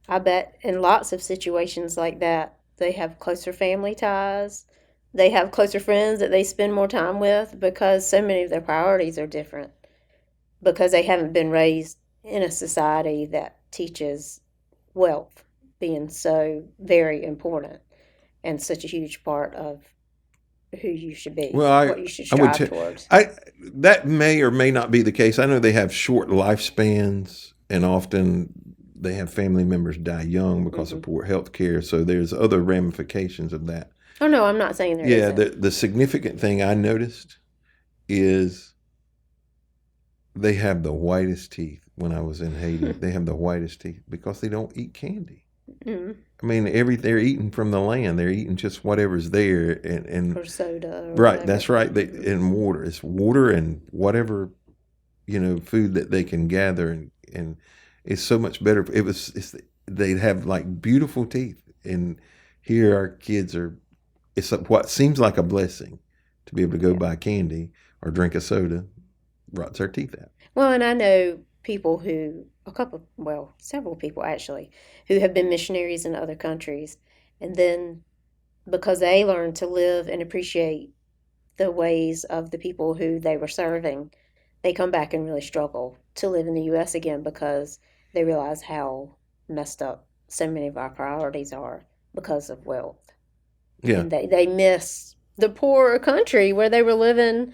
Speaker 2: I bet in lots of situations like that, they have closer family ties. They have closer friends that they spend more time with because so many of their priorities are different. Because they haven't been raised in a society that teaches wealth being so very important and such a huge part of who you should be, what you should strive towards.
Speaker 1: That may or may not be the case. I know they have short lifespans, and often they have family members die young because of poor health care. So there's other ramifications of that.
Speaker 2: Oh, no, I'm not saying there
Speaker 1: Yeah,
Speaker 2: isn't.
Speaker 1: the significant thing I noticed is they have the whitest teeth. When I was in Haiti, they have the whitest teeth because they don't eat candy.
Speaker 2: Mm,
Speaker 1: I mean, they're eating from the land. They're eating just whatever's there, and
Speaker 2: or soda or
Speaker 1: right,
Speaker 2: whatever.
Speaker 1: that's right. And water. It's water and whatever food that they can gather, and it's so much better. They'd have like beautiful teeth, and here our kids are. It's what seems like a blessing to be able to go buy candy or drink a soda, rots our teeth out.
Speaker 2: Well, and I know people several people actually, who have been missionaries in other countries. And then because they learned to live and appreciate the ways of the people who they were serving, they come back and really struggle to live in the U.S. again because they realize how messed up so many of our priorities are because of wealth.
Speaker 1: Yeah,
Speaker 2: And they miss the poorer country where they were living,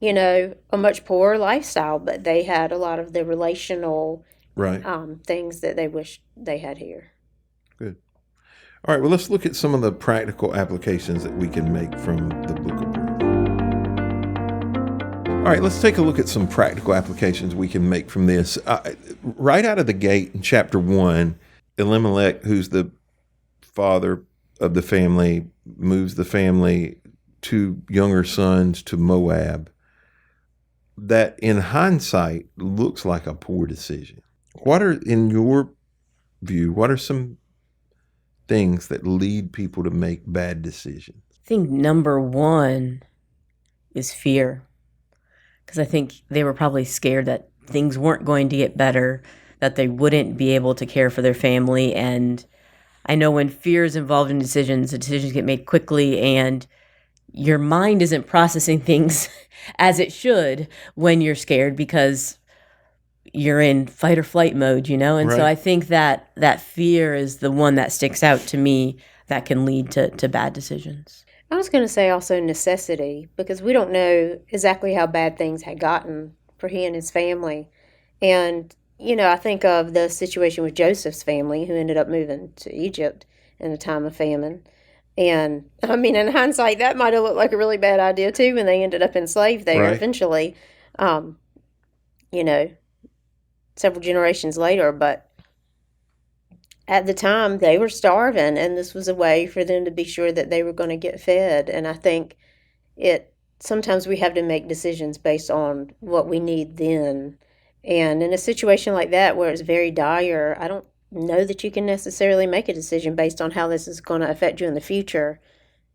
Speaker 2: a much poorer lifestyle, but they had a lot of the relational
Speaker 1: right.
Speaker 2: things that they wish they had here.
Speaker 1: Good. All right, well, let's look at some of the practical applications that we can make from the book of Ruth. All right, let's take a look at some practical applications we can make from this. Right out of the gate in chapter 1, Elimelech, who's the father of the family, moves the family, 2 younger sons, to Moab. That, in hindsight, looks like a poor decision. In your view, what are some things that lead people to make bad decisions?
Speaker 3: I think number one is fear. Because I think they were probably scared that things weren't going to get better, that they wouldn't be able to care for their family. And I know when fear is involved in decisions, the decisions get made quickly and your mind isn't processing things as it should when you're scared because you're in fight or flight mode, And so
Speaker 1: Right.
Speaker 3: I think that fear is the one that sticks out to me that can lead to bad decisions.
Speaker 2: I was going to say also necessity, because we don't know exactly how bad things had gotten for he and his family. And, I think of the situation with Joseph's family, who ended up moving to Egypt in a time of famine. And, I mean, in hindsight, that might have looked like a really bad idea, too, when they ended up enslaved there
Speaker 1: Right.
Speaker 2: eventually, you know, several generations later. But at the time, they were starving, and this was a way for them to be sure that they were going to get fed. And I think sometimes we have to make decisions based on what we need then. And in a situation like that where it's very dire, I don't know that you can necessarily make a decision based on how this is going to affect you in the future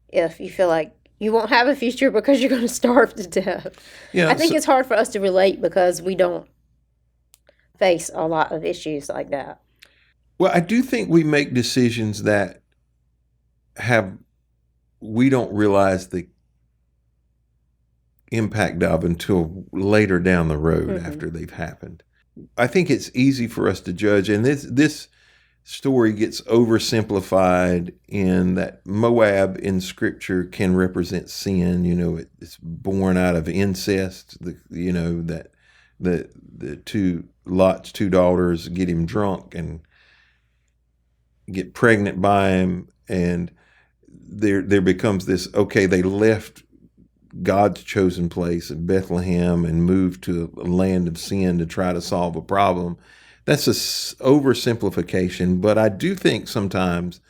Speaker 2: if you feel like you won't have a future because you're going to starve to death.
Speaker 1: Yeah,
Speaker 2: I think it's hard for us to relate because we don't face a lot of issues like that.
Speaker 1: Well, I do think we make decisions that we don't realize the impact of until later down the road after they've happened. I think it's easy for us to judge, and this story gets oversimplified in that Moab in Scripture can represent sin. It's born out of incest. That the Lot's 2 daughters get him drunk and get pregnant by him, and there becomes this, okay, they left God's chosen place in Bethlehem and moved to a land of sin to try to solve a problem. That's a oversimplification, but I do think sometimes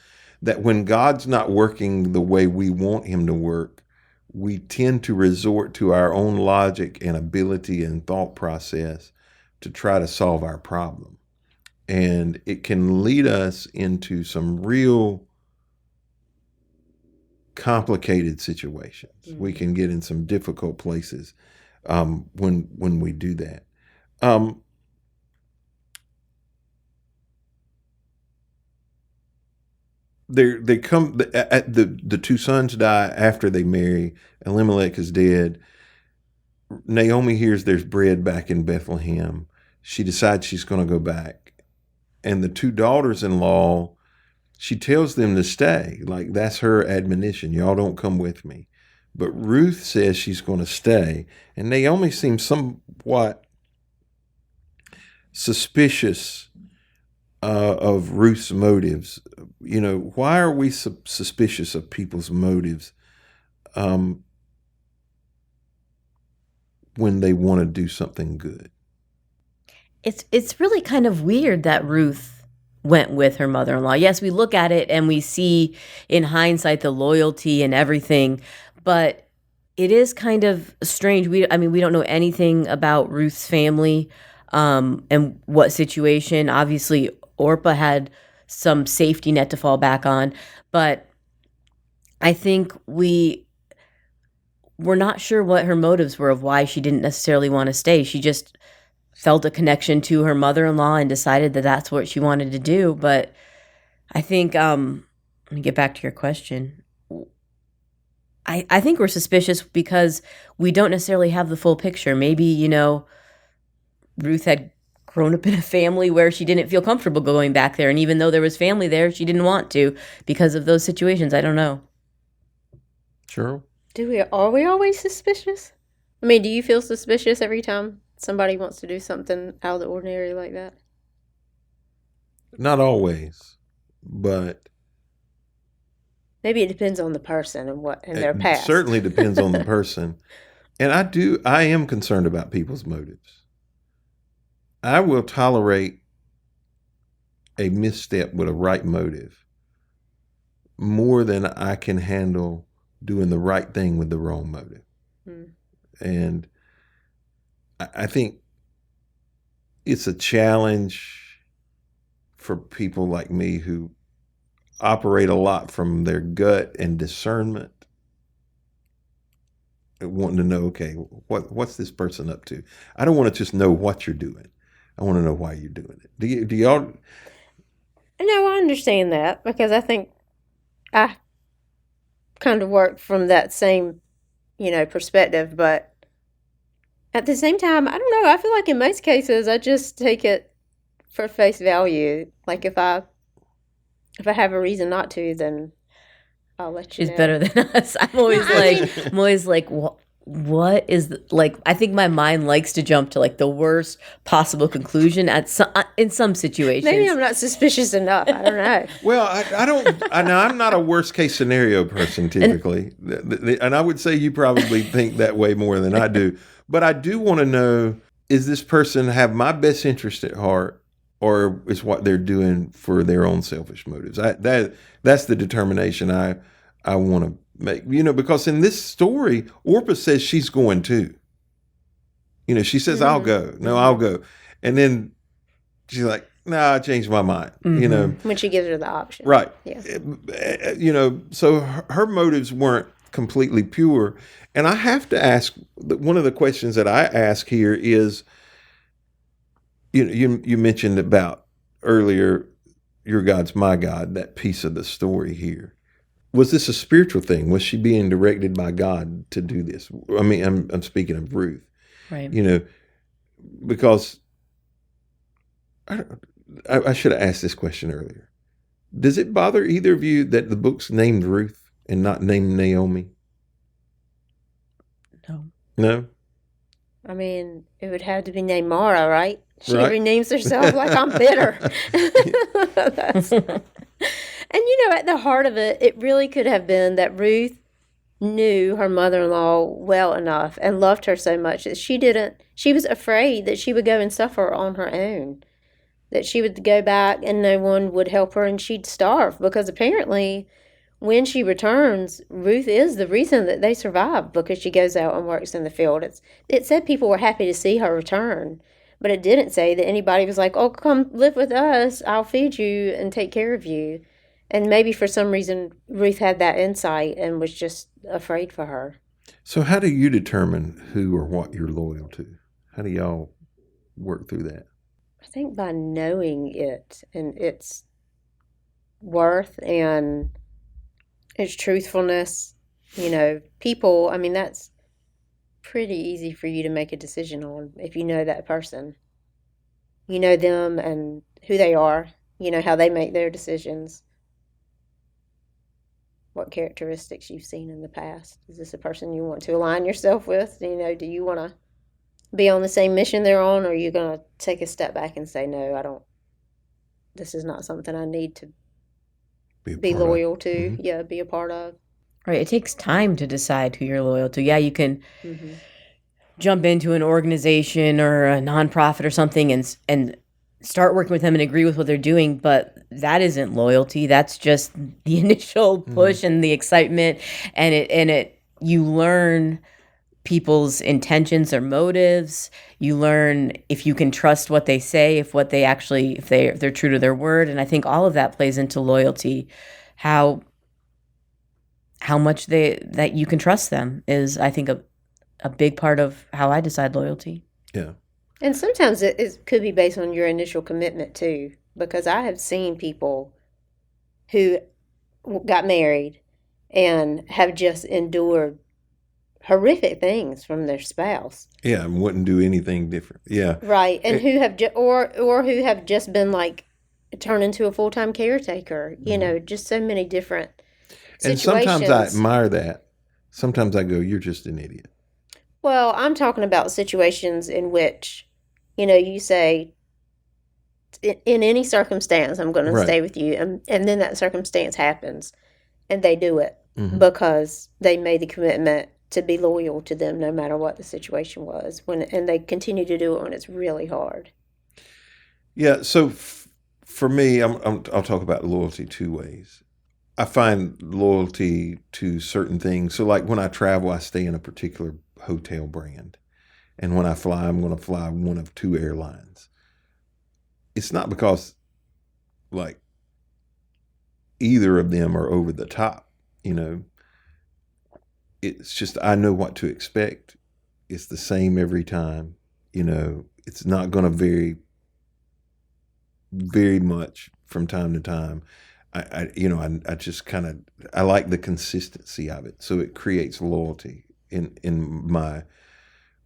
Speaker 1: that when God's not working the way we want him to work, we tend to resort to our own logic and ability and thought process to try to solve our problem. And it can lead us into some real complicated situations. We can get in some difficult places when we do that. They come. The 2 sons die after they marry. Elimelech is dead. Naomi hears there's bread back in Bethlehem. She decides she's going to go back, and the 2 daughters-in-law, she tells them to stay. Like, that's her admonition. Y'all don't come with me. But Ruth says she's going to stay. And Naomi seems somewhat suspicious of Ruth's motives. why are we suspicious of people's motives when they want to do something good?
Speaker 3: It's really kind of weird that Ruth went with her mother-in-law. Yes, we look at it and we see in hindsight the loyalty and everything, but it is kind of strange. We don't know anything about Ruth's family and what situation. Obviously, Orpah had some safety net to fall back on, but I think we're not sure what her motives were of why she didn't necessarily want to stay. She just felt a connection to her mother-in-law and decided that that's what she wanted to do. But I think, let me get back to your question. I think we're suspicious because we don't necessarily have the full picture. Maybe, Ruth had grown up in a family where she didn't feel comfortable going back there. And even though there was family there, she didn't want to because of those situations. I don't know.
Speaker 1: Cheryl?
Speaker 2: Are we always suspicious? I mean, do you feel suspicious every time somebody wants to do something out of the ordinary like that?
Speaker 1: Not always, but
Speaker 2: maybe it depends on the person and their past.
Speaker 1: It certainly depends on the person. And I am concerned about people's motives. I will tolerate a misstep with a right motive more than I can handle doing the right thing with the wrong motive. And I think it's a challenge for people like me who operate a lot from their gut and discernment, wanting to know, okay, what's this person up to? I don't want to just know what you're doing. I want to know why you're doing it. Do y'all?
Speaker 2: No, I understand that because I think I kind of work from that same, perspective, but at the same time, I don't know. I feel like in most cases, I just take it for face value. Like if I have a reason not to, then I'll let you know.
Speaker 3: She's better than us. I'm always like, what is I think my mind likes to jump to like the worst possible conclusion in some situations.
Speaker 2: Maybe I'm not suspicious enough. I don't know.
Speaker 1: Well, I'm not a worst case scenario person typically, and I would say you probably think that way more than I do. But I do want to know: is this person have my best interest at heart, or is what they're doing for their own selfish motives? That's the determination I want to make. Because in this story, Orpah says she's going too. She says, "I'll go." No, I'll go, and then she's like, "Nah, I changed my mind."
Speaker 2: When she gives her the option,
Speaker 1: right?
Speaker 2: Yeah.
Speaker 1: So her motives weren't completely pure. And I have to ask, one of the questions that I ask here is, you mentioned about earlier, your God's my God, that piece of the story here. Was this a spiritual thing? Was she being directed by God to do this? I mean, I'm speaking of Ruth,
Speaker 3: right?
Speaker 1: Because I should have asked this question earlier. Does it bother either of you that the book's named Ruth and not named Naomi? No?
Speaker 2: I mean, it would have to be named Mara, right? She
Speaker 1: Right.
Speaker 2: renames herself like I'm bitter. And at the heart of it, it really could have been that Ruth knew her mother-in-law well enough and loved her so much that she was afraid that she would go and suffer on her own, that she would go back and no one would help her and she'd starve, because apparently when she returns, Ruth is the reason that they survive, because she goes out and works in the field. It said people were happy to see her return, but it didn't say that anybody was like, "Oh, come live with us. I'll feed you and take care of you." And maybe for some reason, Ruth had that insight and was just afraid for her.
Speaker 1: So how do you determine who or what you're loyal to? How do y'all work through that?
Speaker 2: I think by knowing it and its worth and its truthfulness, people, I mean, that's pretty easy for you to make a decision on if you know that person. You know them and who they are, how they make their decisions, what characteristics you've seen in the past. Is this a person you want to align yourself with? Do you want to be on the same mission they're on, or are you going to take a step back and say, no, this is not something I need to be loyal to, be a part of.
Speaker 3: Right. It takes time to decide who you're loyal to. Yeah, you can jump into an organization or a nonprofit or something and start working with them and agree with what they're doing, but that isn't loyalty. That's just the initial push and the excitement, and it you learn people's intentions or motives. You learn if you can trust what they say, if they're true to their word, and I think all of that plays into loyalty. How much that you can trust them is, I think, a big part of how I decide loyalty.
Speaker 1: Yeah.
Speaker 2: And sometimes it could be based on your initial commitment too, because I have seen people who got married and have just endured horrific things from their spouse.
Speaker 1: Yeah, and wouldn't do anything different. Yeah.
Speaker 2: Right. And who have or who have just been like turned into a full-time caretaker, just so many different situations.
Speaker 1: And sometimes I admire that. Sometimes I go, you're just an idiot.
Speaker 2: Well, I'm talking about situations in which, you say, in any circumstance, I'm going to stay with you. And then that circumstance happens and they do it because they made the commitment to be loyal to them no matter what the situation was. And they continue to do it when it's really hard.
Speaker 1: Yeah. So for me, I'll talk about loyalty two ways. I find loyalty to certain things. So like when I travel, I stay in a particular hotel brand. And when I fly, I'm going to fly one of two airlines. It's not because like either of them are over the top, It's just, I know what to expect. It's the same every time. It's not going to vary very much from time to time. I just kind of, I like the consistency of it. So it creates loyalty in my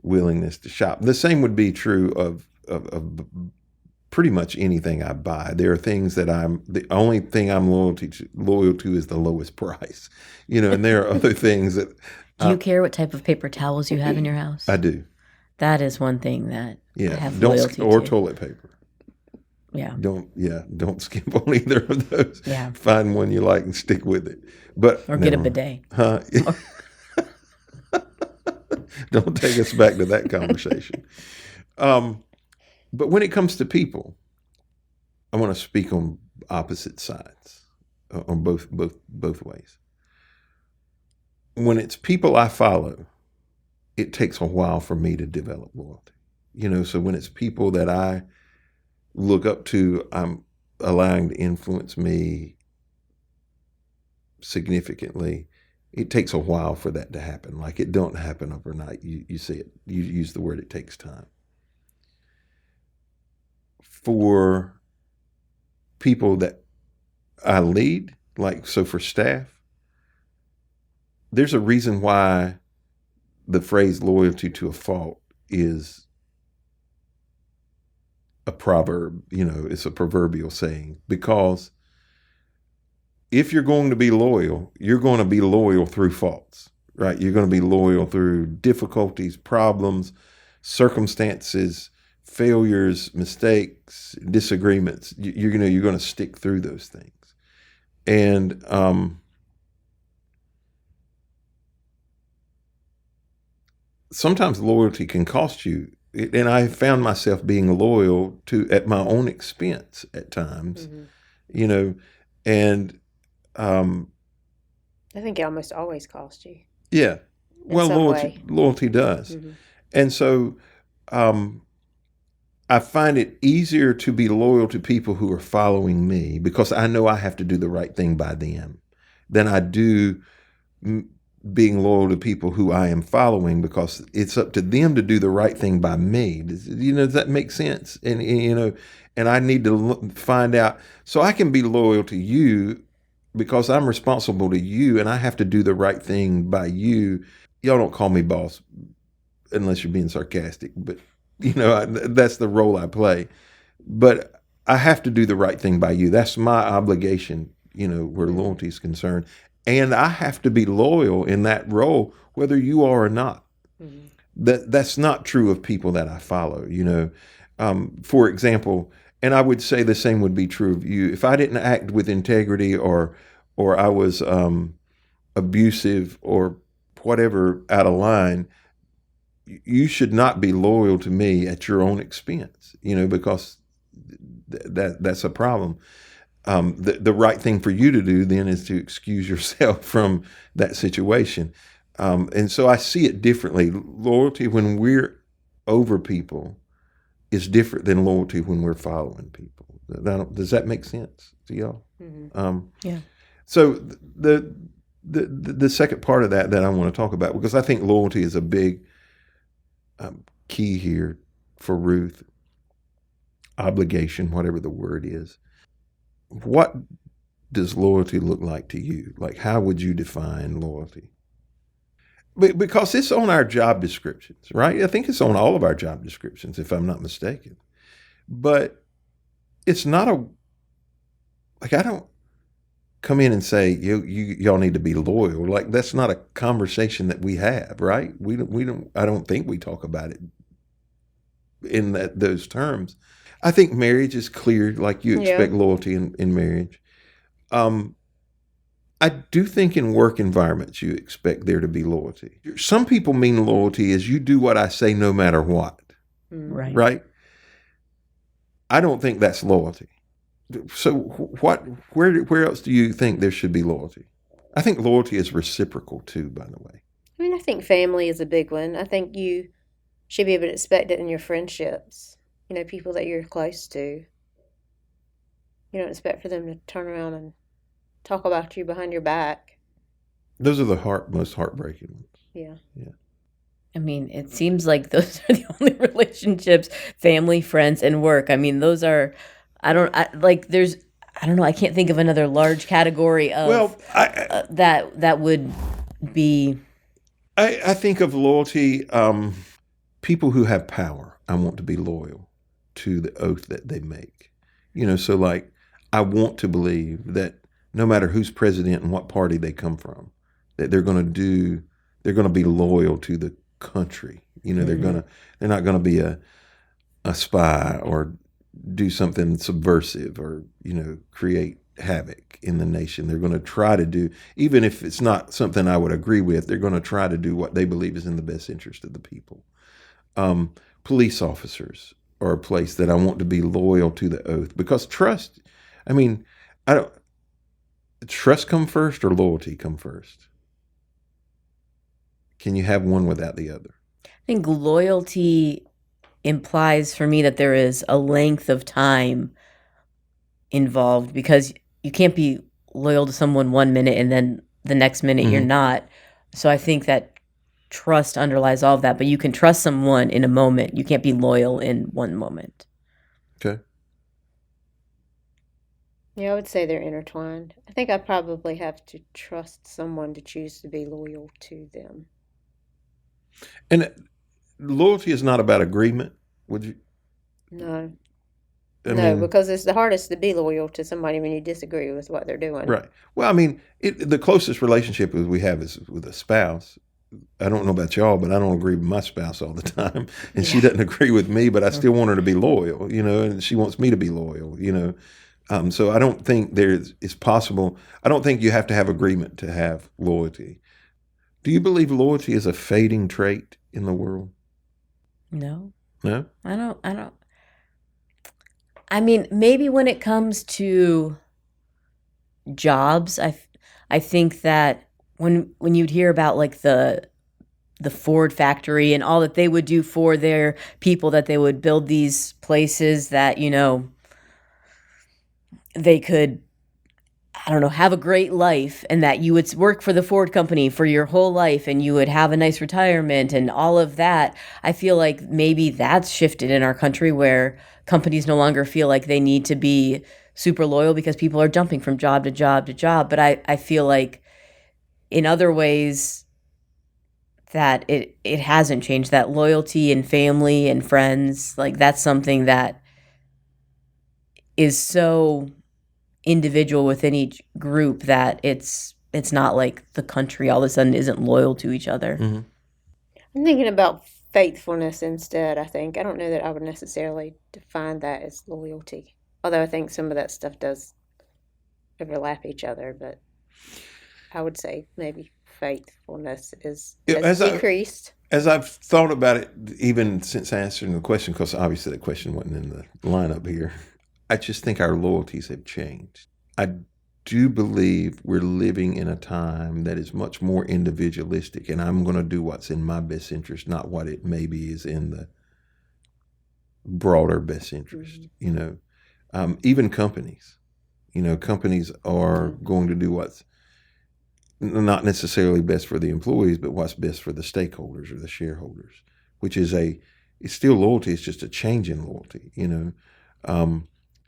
Speaker 1: willingness to shop. The same would be true of pretty much anything I buy. There are things that the only thing I'm loyal to is the lowest price, and there are other things that.
Speaker 3: Do you care what type of paper towels you have in your house?
Speaker 1: I do.
Speaker 3: That is one thing that I have
Speaker 1: don't
Speaker 3: loyalty
Speaker 1: or
Speaker 3: to.
Speaker 1: Toilet paper.
Speaker 3: Yeah.
Speaker 1: Don't skimp on either of those.
Speaker 3: Yeah.
Speaker 1: Find one you like and stick with it. Or
Speaker 3: get a bidet.
Speaker 1: Huh? Don't take us back to that conversation. But when it comes to people, I want to speak on opposite sides, on both ways. When it's people I follow, it takes a while for me to develop loyalty. So when it's people that I look up to, I'm allowing to influence me significantly. It takes a while for that to happen. Like it don't happen overnight. You say it, you use the word, it takes time. For people that I lead, so for staff, there's a reason why the phrase loyalty to a fault is a proverb, it's a proverbial saying, because if you're going to be loyal, you're going to be loyal through faults, right? You're going to be loyal through difficulties, problems, circumstances, failures, mistakes, disagreements. You're going to stick through those things. And, sometimes loyalty can cost you. And I found myself being loyal at my own expense at times, and
Speaker 2: I think it almost always costs you.
Speaker 1: Yeah. Well, loyalty does. Mm-hmm. And so I find it easier to be loyal to people who are following me because I know I have to do the right thing by them than I do being loyal to people who I am following because it's up to them to do the right thing by me. Does that make sense? And I need to find out so I can be loyal to you because I'm responsible to you and I have to do the right thing by you. Y'all don't call me boss unless you're being sarcastic, but that's the role I play. But I have to do the right thing by you. That's my obligation, where loyalty is concerned. And I have to be loyal in that role, whether you are or not. Mm-hmm. That's not true of people that I follow. For example, And I would say the same would be true of you. If I didn't act with integrity, or I was abusive or whatever out of line, you should not be loyal to me at your own expense, because that's a problem. The right thing for you to do then is to excuse yourself from that situation. And so I see it differently. Loyalty when we're over people is different than loyalty when we're following people. Does that make sense to y'all?
Speaker 2: Mm-hmm.
Speaker 3: Yeah.
Speaker 1: So the second part of that I want to talk about, because I think loyalty is a big key here for Ruth. Obligation, whatever the word is. What does loyalty look like to you? Like, how would you define loyalty? Because it's on our job descriptions, right? I think it's on all of our job descriptions, if I'm not mistaken. But it's not I don't come in and say, y'all need to be loyal. Like, that's not a conversation that we have, right? I don't think we talk about it in those terms. I think marriage is clear, like you expect loyalty in marriage. I do think in work environments you expect there to be loyalty. Some people mean loyalty as you do what I say no matter what.
Speaker 3: Right.
Speaker 1: Right? I don't think that's loyalty. So where else do you think there should be loyalty? I think loyalty is reciprocal too, by the way.
Speaker 2: I mean, I think family is a big one. I think you should be able to expect it in your friendships. People that you're close to. You don't expect for them to turn around and talk about you behind your back.
Speaker 1: Those are the most heartbreaking ones.
Speaker 2: Yeah.
Speaker 3: I mean, it seems like those are the only relationships, family, friends, and work. I mean, those are, I don't know, I can't think of another large category of that would be.
Speaker 1: I think of loyalty, people who have power. I want to be loyal to the oath that they make. So like, I want to believe that no matter who's president and what party they come from, that they're going to be loyal to the country.
Speaker 3: Mm-hmm.
Speaker 1: They're not going to be a spy or do something subversive or, create havoc in the nation. They're going to try to do, even if it's not something I would agree with, they're going to try to do what they believe is in the best interest of the people. Police officers are a place that I want to be loyal to the oath, because trust, trust come first or loyalty come first? Can you have one without the other?
Speaker 3: I think loyalty implies for me that there is a length of time involved, because you can't be loyal to someone 1 minute and then the next minute you're not. So I think that trust underlies all of that, but you can trust someone in a moment. You can't be loyal in one moment.
Speaker 1: Okay.
Speaker 2: Yeah, I would say they're intertwined. I think I probably have to trust someone to choose to be loyal to them.
Speaker 1: And loyalty is not about agreement, would you?
Speaker 2: No.
Speaker 1: I mean,
Speaker 2: because it's the hardest to be loyal to somebody when you disagree with what they're doing.
Speaker 1: Right. Well, the closest relationship we have is with a spouse. I don't know about y'all, but I don't agree with my spouse all the time. And she doesn't agree with me, but I still want her to be loyal, and she wants me to be loyal, So I don't think it's possible. I don't think you have to have agreement to have loyalty. Do you believe loyalty is a fading trait in the world?
Speaker 3: No.
Speaker 1: No?
Speaker 3: I don't. I mean, maybe when it comes to jobs, I think that when you'd hear about like the Ford factory and all that they would do for their people, that they would build these places that, they could, I don't know, have a great life, and that you would work for the Ford company for your whole life and you would have a nice retirement and all of that. I feel like maybe that's shifted in our country, where companies no longer feel like they need to be super loyal because people are jumping from job to job to job. But I feel like in other ways that it hasn't changed, that loyalty and family and friends, like that's something that is so individual within each group that it's not like the country all of a sudden isn't loyal to each other.
Speaker 1: Mm-hmm.
Speaker 2: I'm thinking about faithfulness instead, I think. I don't know that I would necessarily define that as loyalty, although I think some of that stuff does overlap each other, but I would say maybe faithfulness has decreased.
Speaker 1: As I've thought about it, even since answering the question, because obviously the question wasn't in the lineup here, I just think our loyalties have changed. I do believe we're living in a time that is much more individualistic, and I'm going to do what's in my best interest, not what it maybe is in the broader best interest. Even companies, companies are going to do what's not necessarily best for the employees, but what's best for the stakeholders or the shareholders, which is it's still loyalty. It's just a change in loyalty,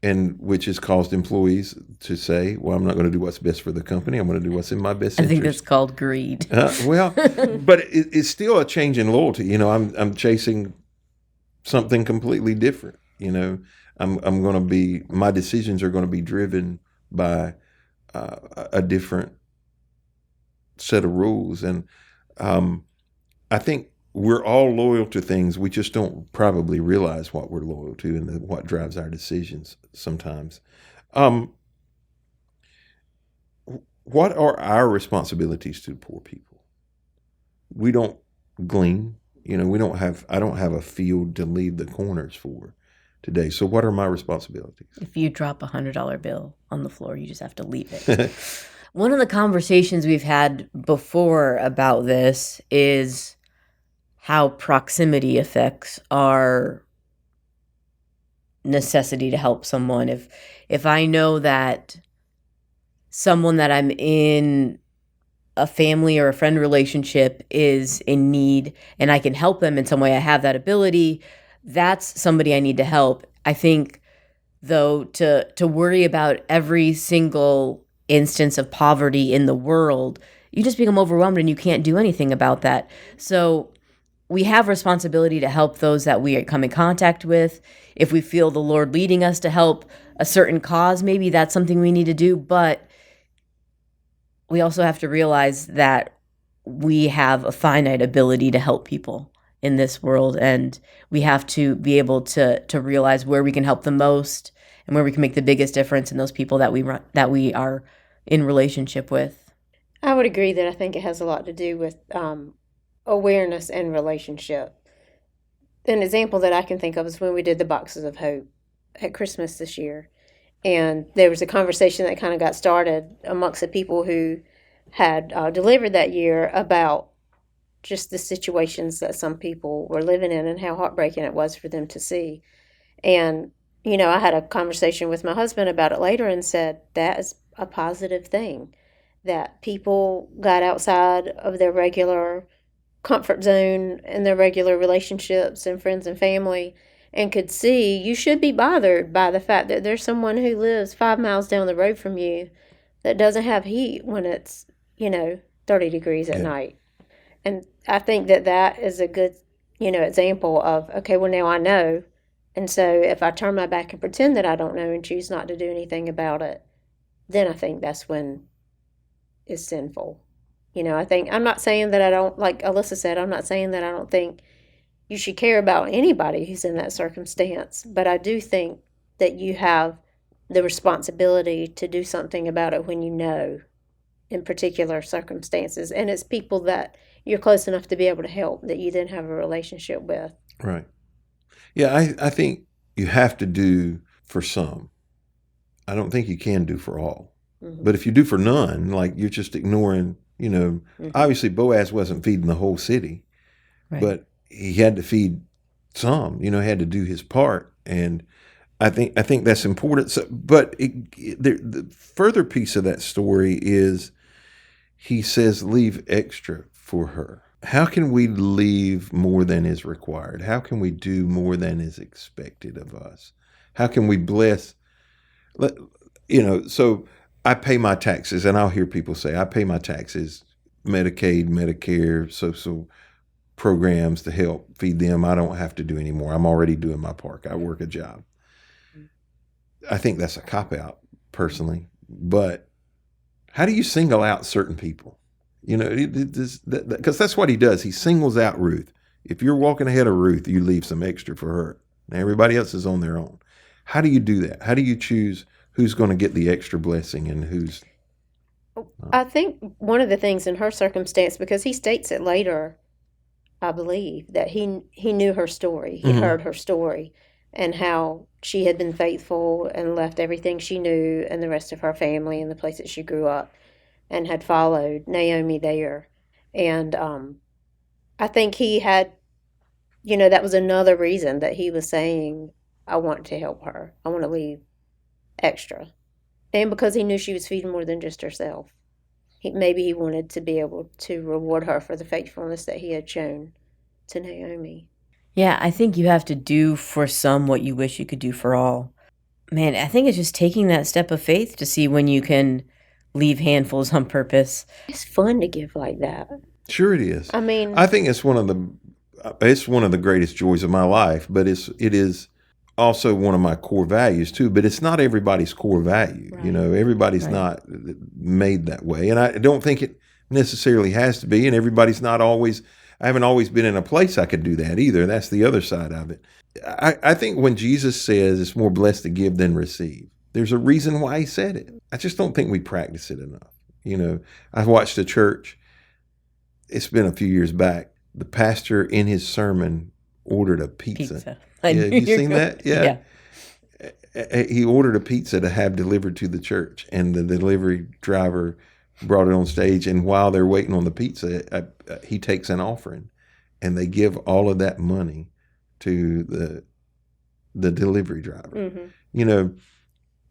Speaker 1: and which has caused employees to say, well, I'm not going to do what's best for the company. I'm going to do what's in my best interest.
Speaker 3: I think that's called greed.
Speaker 1: But it's still a change in loyalty. I'm chasing something completely different. I'm going to be, my decisions are going to be driven by a different set of rules. And I think we're all loyal to things. We just don't probably realize what we're loyal to and what drives our decisions sometimes. What are our responsibilities to poor people? We don't glean. I don't have a field to leave the corners for today. So what are my responsibilities?
Speaker 3: If you drop $100 bill on the floor, you just have to leave it. One of the conversations we've had before about this is how proximity affects our necessity to help someone. If I know that someone that I'm in a family or a friend relationship is in need and I can help them in some way, I have that ability, that's somebody I need to help. I think, though, to worry about every single instance of poverty in the world, you just become overwhelmed and you can't do anything about that. So we have responsibility to help those that we come in contact with. If we feel the Lord leading us to help a certain cause, maybe that's something we need to do. But we also have to realize that we have a finite ability to help people in this world, and we have to be able to realize where we can help the most and where we can make the biggest difference in those people that we are in relationship with.
Speaker 2: I would agree that I think it has a lot to do with awareness and relationship. An example that I can think of is when we did the Boxes of Hope at Christmas this year. And there was a conversation that kind of got started amongst the people who had delivered that year about just the situations that some people were living in and how heartbreaking it was for them to see. And, I had a conversation with my husband about it later and said that is a positive thing, that people got outside of their regular comfort zone and their regular relationships and friends and family and could see you should be bothered by the fact that there's someone who lives 5 miles down the road from you that doesn't have heat when it's, 30 degrees at night. And I think that is a good, example of, okay, well, now I know. And so if I turn my back and pretend that I don't know and choose not to do anything about it, then I think that's when it's sinful. I think, I'm not saying that I don't, like Alyssa said, I'm not saying that I don't think you should care about anybody who's in that circumstance, but I do think that you have the responsibility to do something about it when you know in particular circumstances. And it's people that you're close enough to be able to help that you then have a relationship with.
Speaker 1: Right. Yeah, I think you have to do for some. I don't think you can do for all. Mm-hmm. But if you do for none, like you're just ignoring, mm-hmm. Obviously Boaz wasn't feeding the whole city, right. But he had to feed some, had to do his part. And I think that's important. So, but the further piece of that story is he says, leave extra for her. How can we leave more than is required? How can we do more than is expected of us? How can we bless? So I pay my taxes, and I'll hear people say, I pay my taxes, Medicaid, Medicare, social programs to help feed them. I don't have to do any more. I'm already doing my part. I work a job. I think that's a cop-out, personally. But how do you single out certain people? Because that's what he does. He singles out Ruth. If you're walking ahead of Ruth, you leave some extra for her. Now, everybody else is on their own. How do you do that? How do you choose who's going to get the extra blessing and who's...
Speaker 2: I think one of the things in her circumstance, because he states it later, I believe, that he knew her story. He heard her story and how she had been faithful and left everything she knew and the rest of her family and the place that she grew up and had followed Naomi there. And I think he had, that was another reason that he was saying, I want to help her. I want to leave extra. And because he knew she was feeding more than just herself. Maybe he wanted to be able to reward her for the faithfulness that he had shown to Naomi.
Speaker 3: Yeah, I think you have to do for some what you wish you could do for all. Man, I think it's just taking that step of faith to see when you can leave handfuls on purpose.
Speaker 2: It's fun to give like that.
Speaker 1: Sure it is.
Speaker 2: I mean,
Speaker 1: I think it's one of the greatest joys of my life, but it is also one of my core values too, but it's not everybody's core value.
Speaker 2: Right.
Speaker 1: Everybody's
Speaker 3: Right.
Speaker 1: not made that way. And I don't think it necessarily has to be, and I haven't always been in a place I could do that either. That's the other side of it. I think when Jesus says it's more blessed to give than receive, there's a reason why he said it. I just don't think we practice it enough. I watched a church, it's been a few years back, the pastor in his sermon ordered a pizza.
Speaker 3: I
Speaker 1: Yeah,
Speaker 3: knew
Speaker 1: have you
Speaker 3: were
Speaker 1: seen
Speaker 3: going-
Speaker 1: that? Yeah. He ordered a pizza to have delivered to the church, and the delivery driver brought it on stage. And while they're waiting on the pizza, he takes an offering, and they give all of that money to the delivery driver.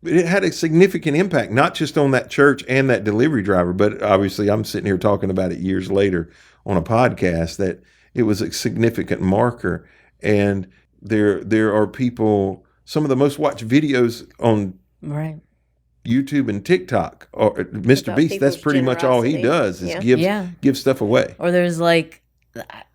Speaker 1: It had a significant impact, not just on that church and that delivery driver, but obviously I'm sitting here talking about it years later on a podcast, that it was a significant marker. And there are people, some of the most watched videos on
Speaker 3: Right.
Speaker 1: YouTube and TikTok, or Mr.
Speaker 2: About
Speaker 1: Beast, that's
Speaker 2: people's
Speaker 1: pretty much all he
Speaker 2: generosity.
Speaker 1: does is
Speaker 2: Yeah.
Speaker 1: give stuff away.
Speaker 3: Or there's like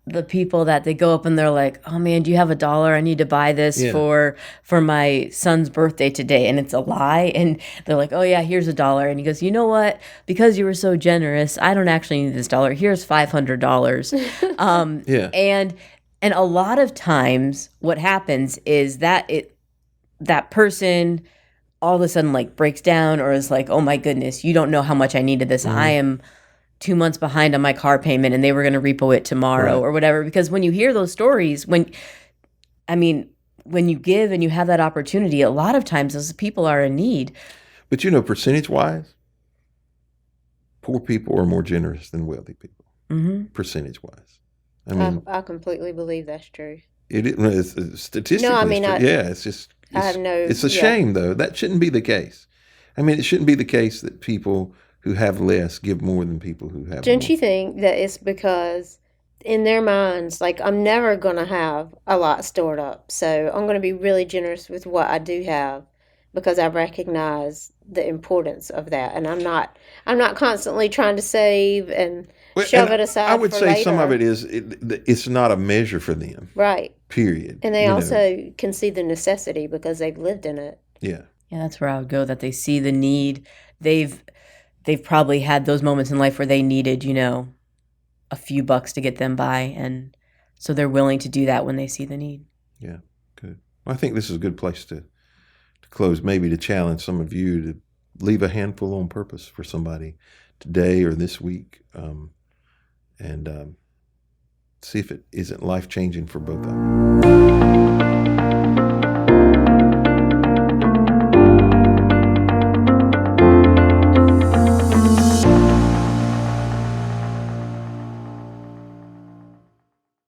Speaker 3: the people that they go up and they're like, oh man, do you have $1? I need to buy this
Speaker 1: Yeah.
Speaker 3: for my son's birthday today. And it's a lie. And they're like, oh yeah, here's $1. And he goes, you know what? Because you were so generous, I don't actually need this dollar. Here's $500.
Speaker 1: Yeah.
Speaker 3: And a lot of times what happens is that that person all of a sudden like breaks down or is like, oh my goodness, you don't know how much I needed this. I am 2 months behind on my car payment and they were going to repo it tomorrow or whatever. Because when you hear those stories, when you give and you have that opportunity, a lot of times those people are in need.
Speaker 1: But percentage wise, poor people are more generous than wealthy people, percentage wise.
Speaker 2: I completely believe that's true.
Speaker 1: It's statistically,
Speaker 2: No, I mean,
Speaker 1: it's just,
Speaker 2: I have no.
Speaker 1: it's a shame though. That shouldn't be the case. It shouldn't be the case that people who have less give more than people who have
Speaker 2: Don't
Speaker 1: more.
Speaker 2: you think that it's because in their minds, like, I'm never going to have a lot stored up, so I'm going to be really generous with what I do have because I recognize the importance of that, and I'm not constantly trying to save and shove it aside.
Speaker 1: I would
Speaker 2: for
Speaker 1: say
Speaker 2: later.
Speaker 1: some of it is it's not a measure for them.
Speaker 2: Right.
Speaker 1: Period.
Speaker 2: And they also can see the necessity because they've lived in it.
Speaker 1: Yeah.
Speaker 3: Yeah, that's where I would go, that they see the need. They've probably had those moments in life where they needed, a few bucks to get them by. And so they're willing to do that when they see the need.
Speaker 1: Yeah, good. Well, I think this is a good place to close, maybe to challenge some of you to leave a handful on purpose for somebody today or this week, and see if it isn't life-changing for both of them.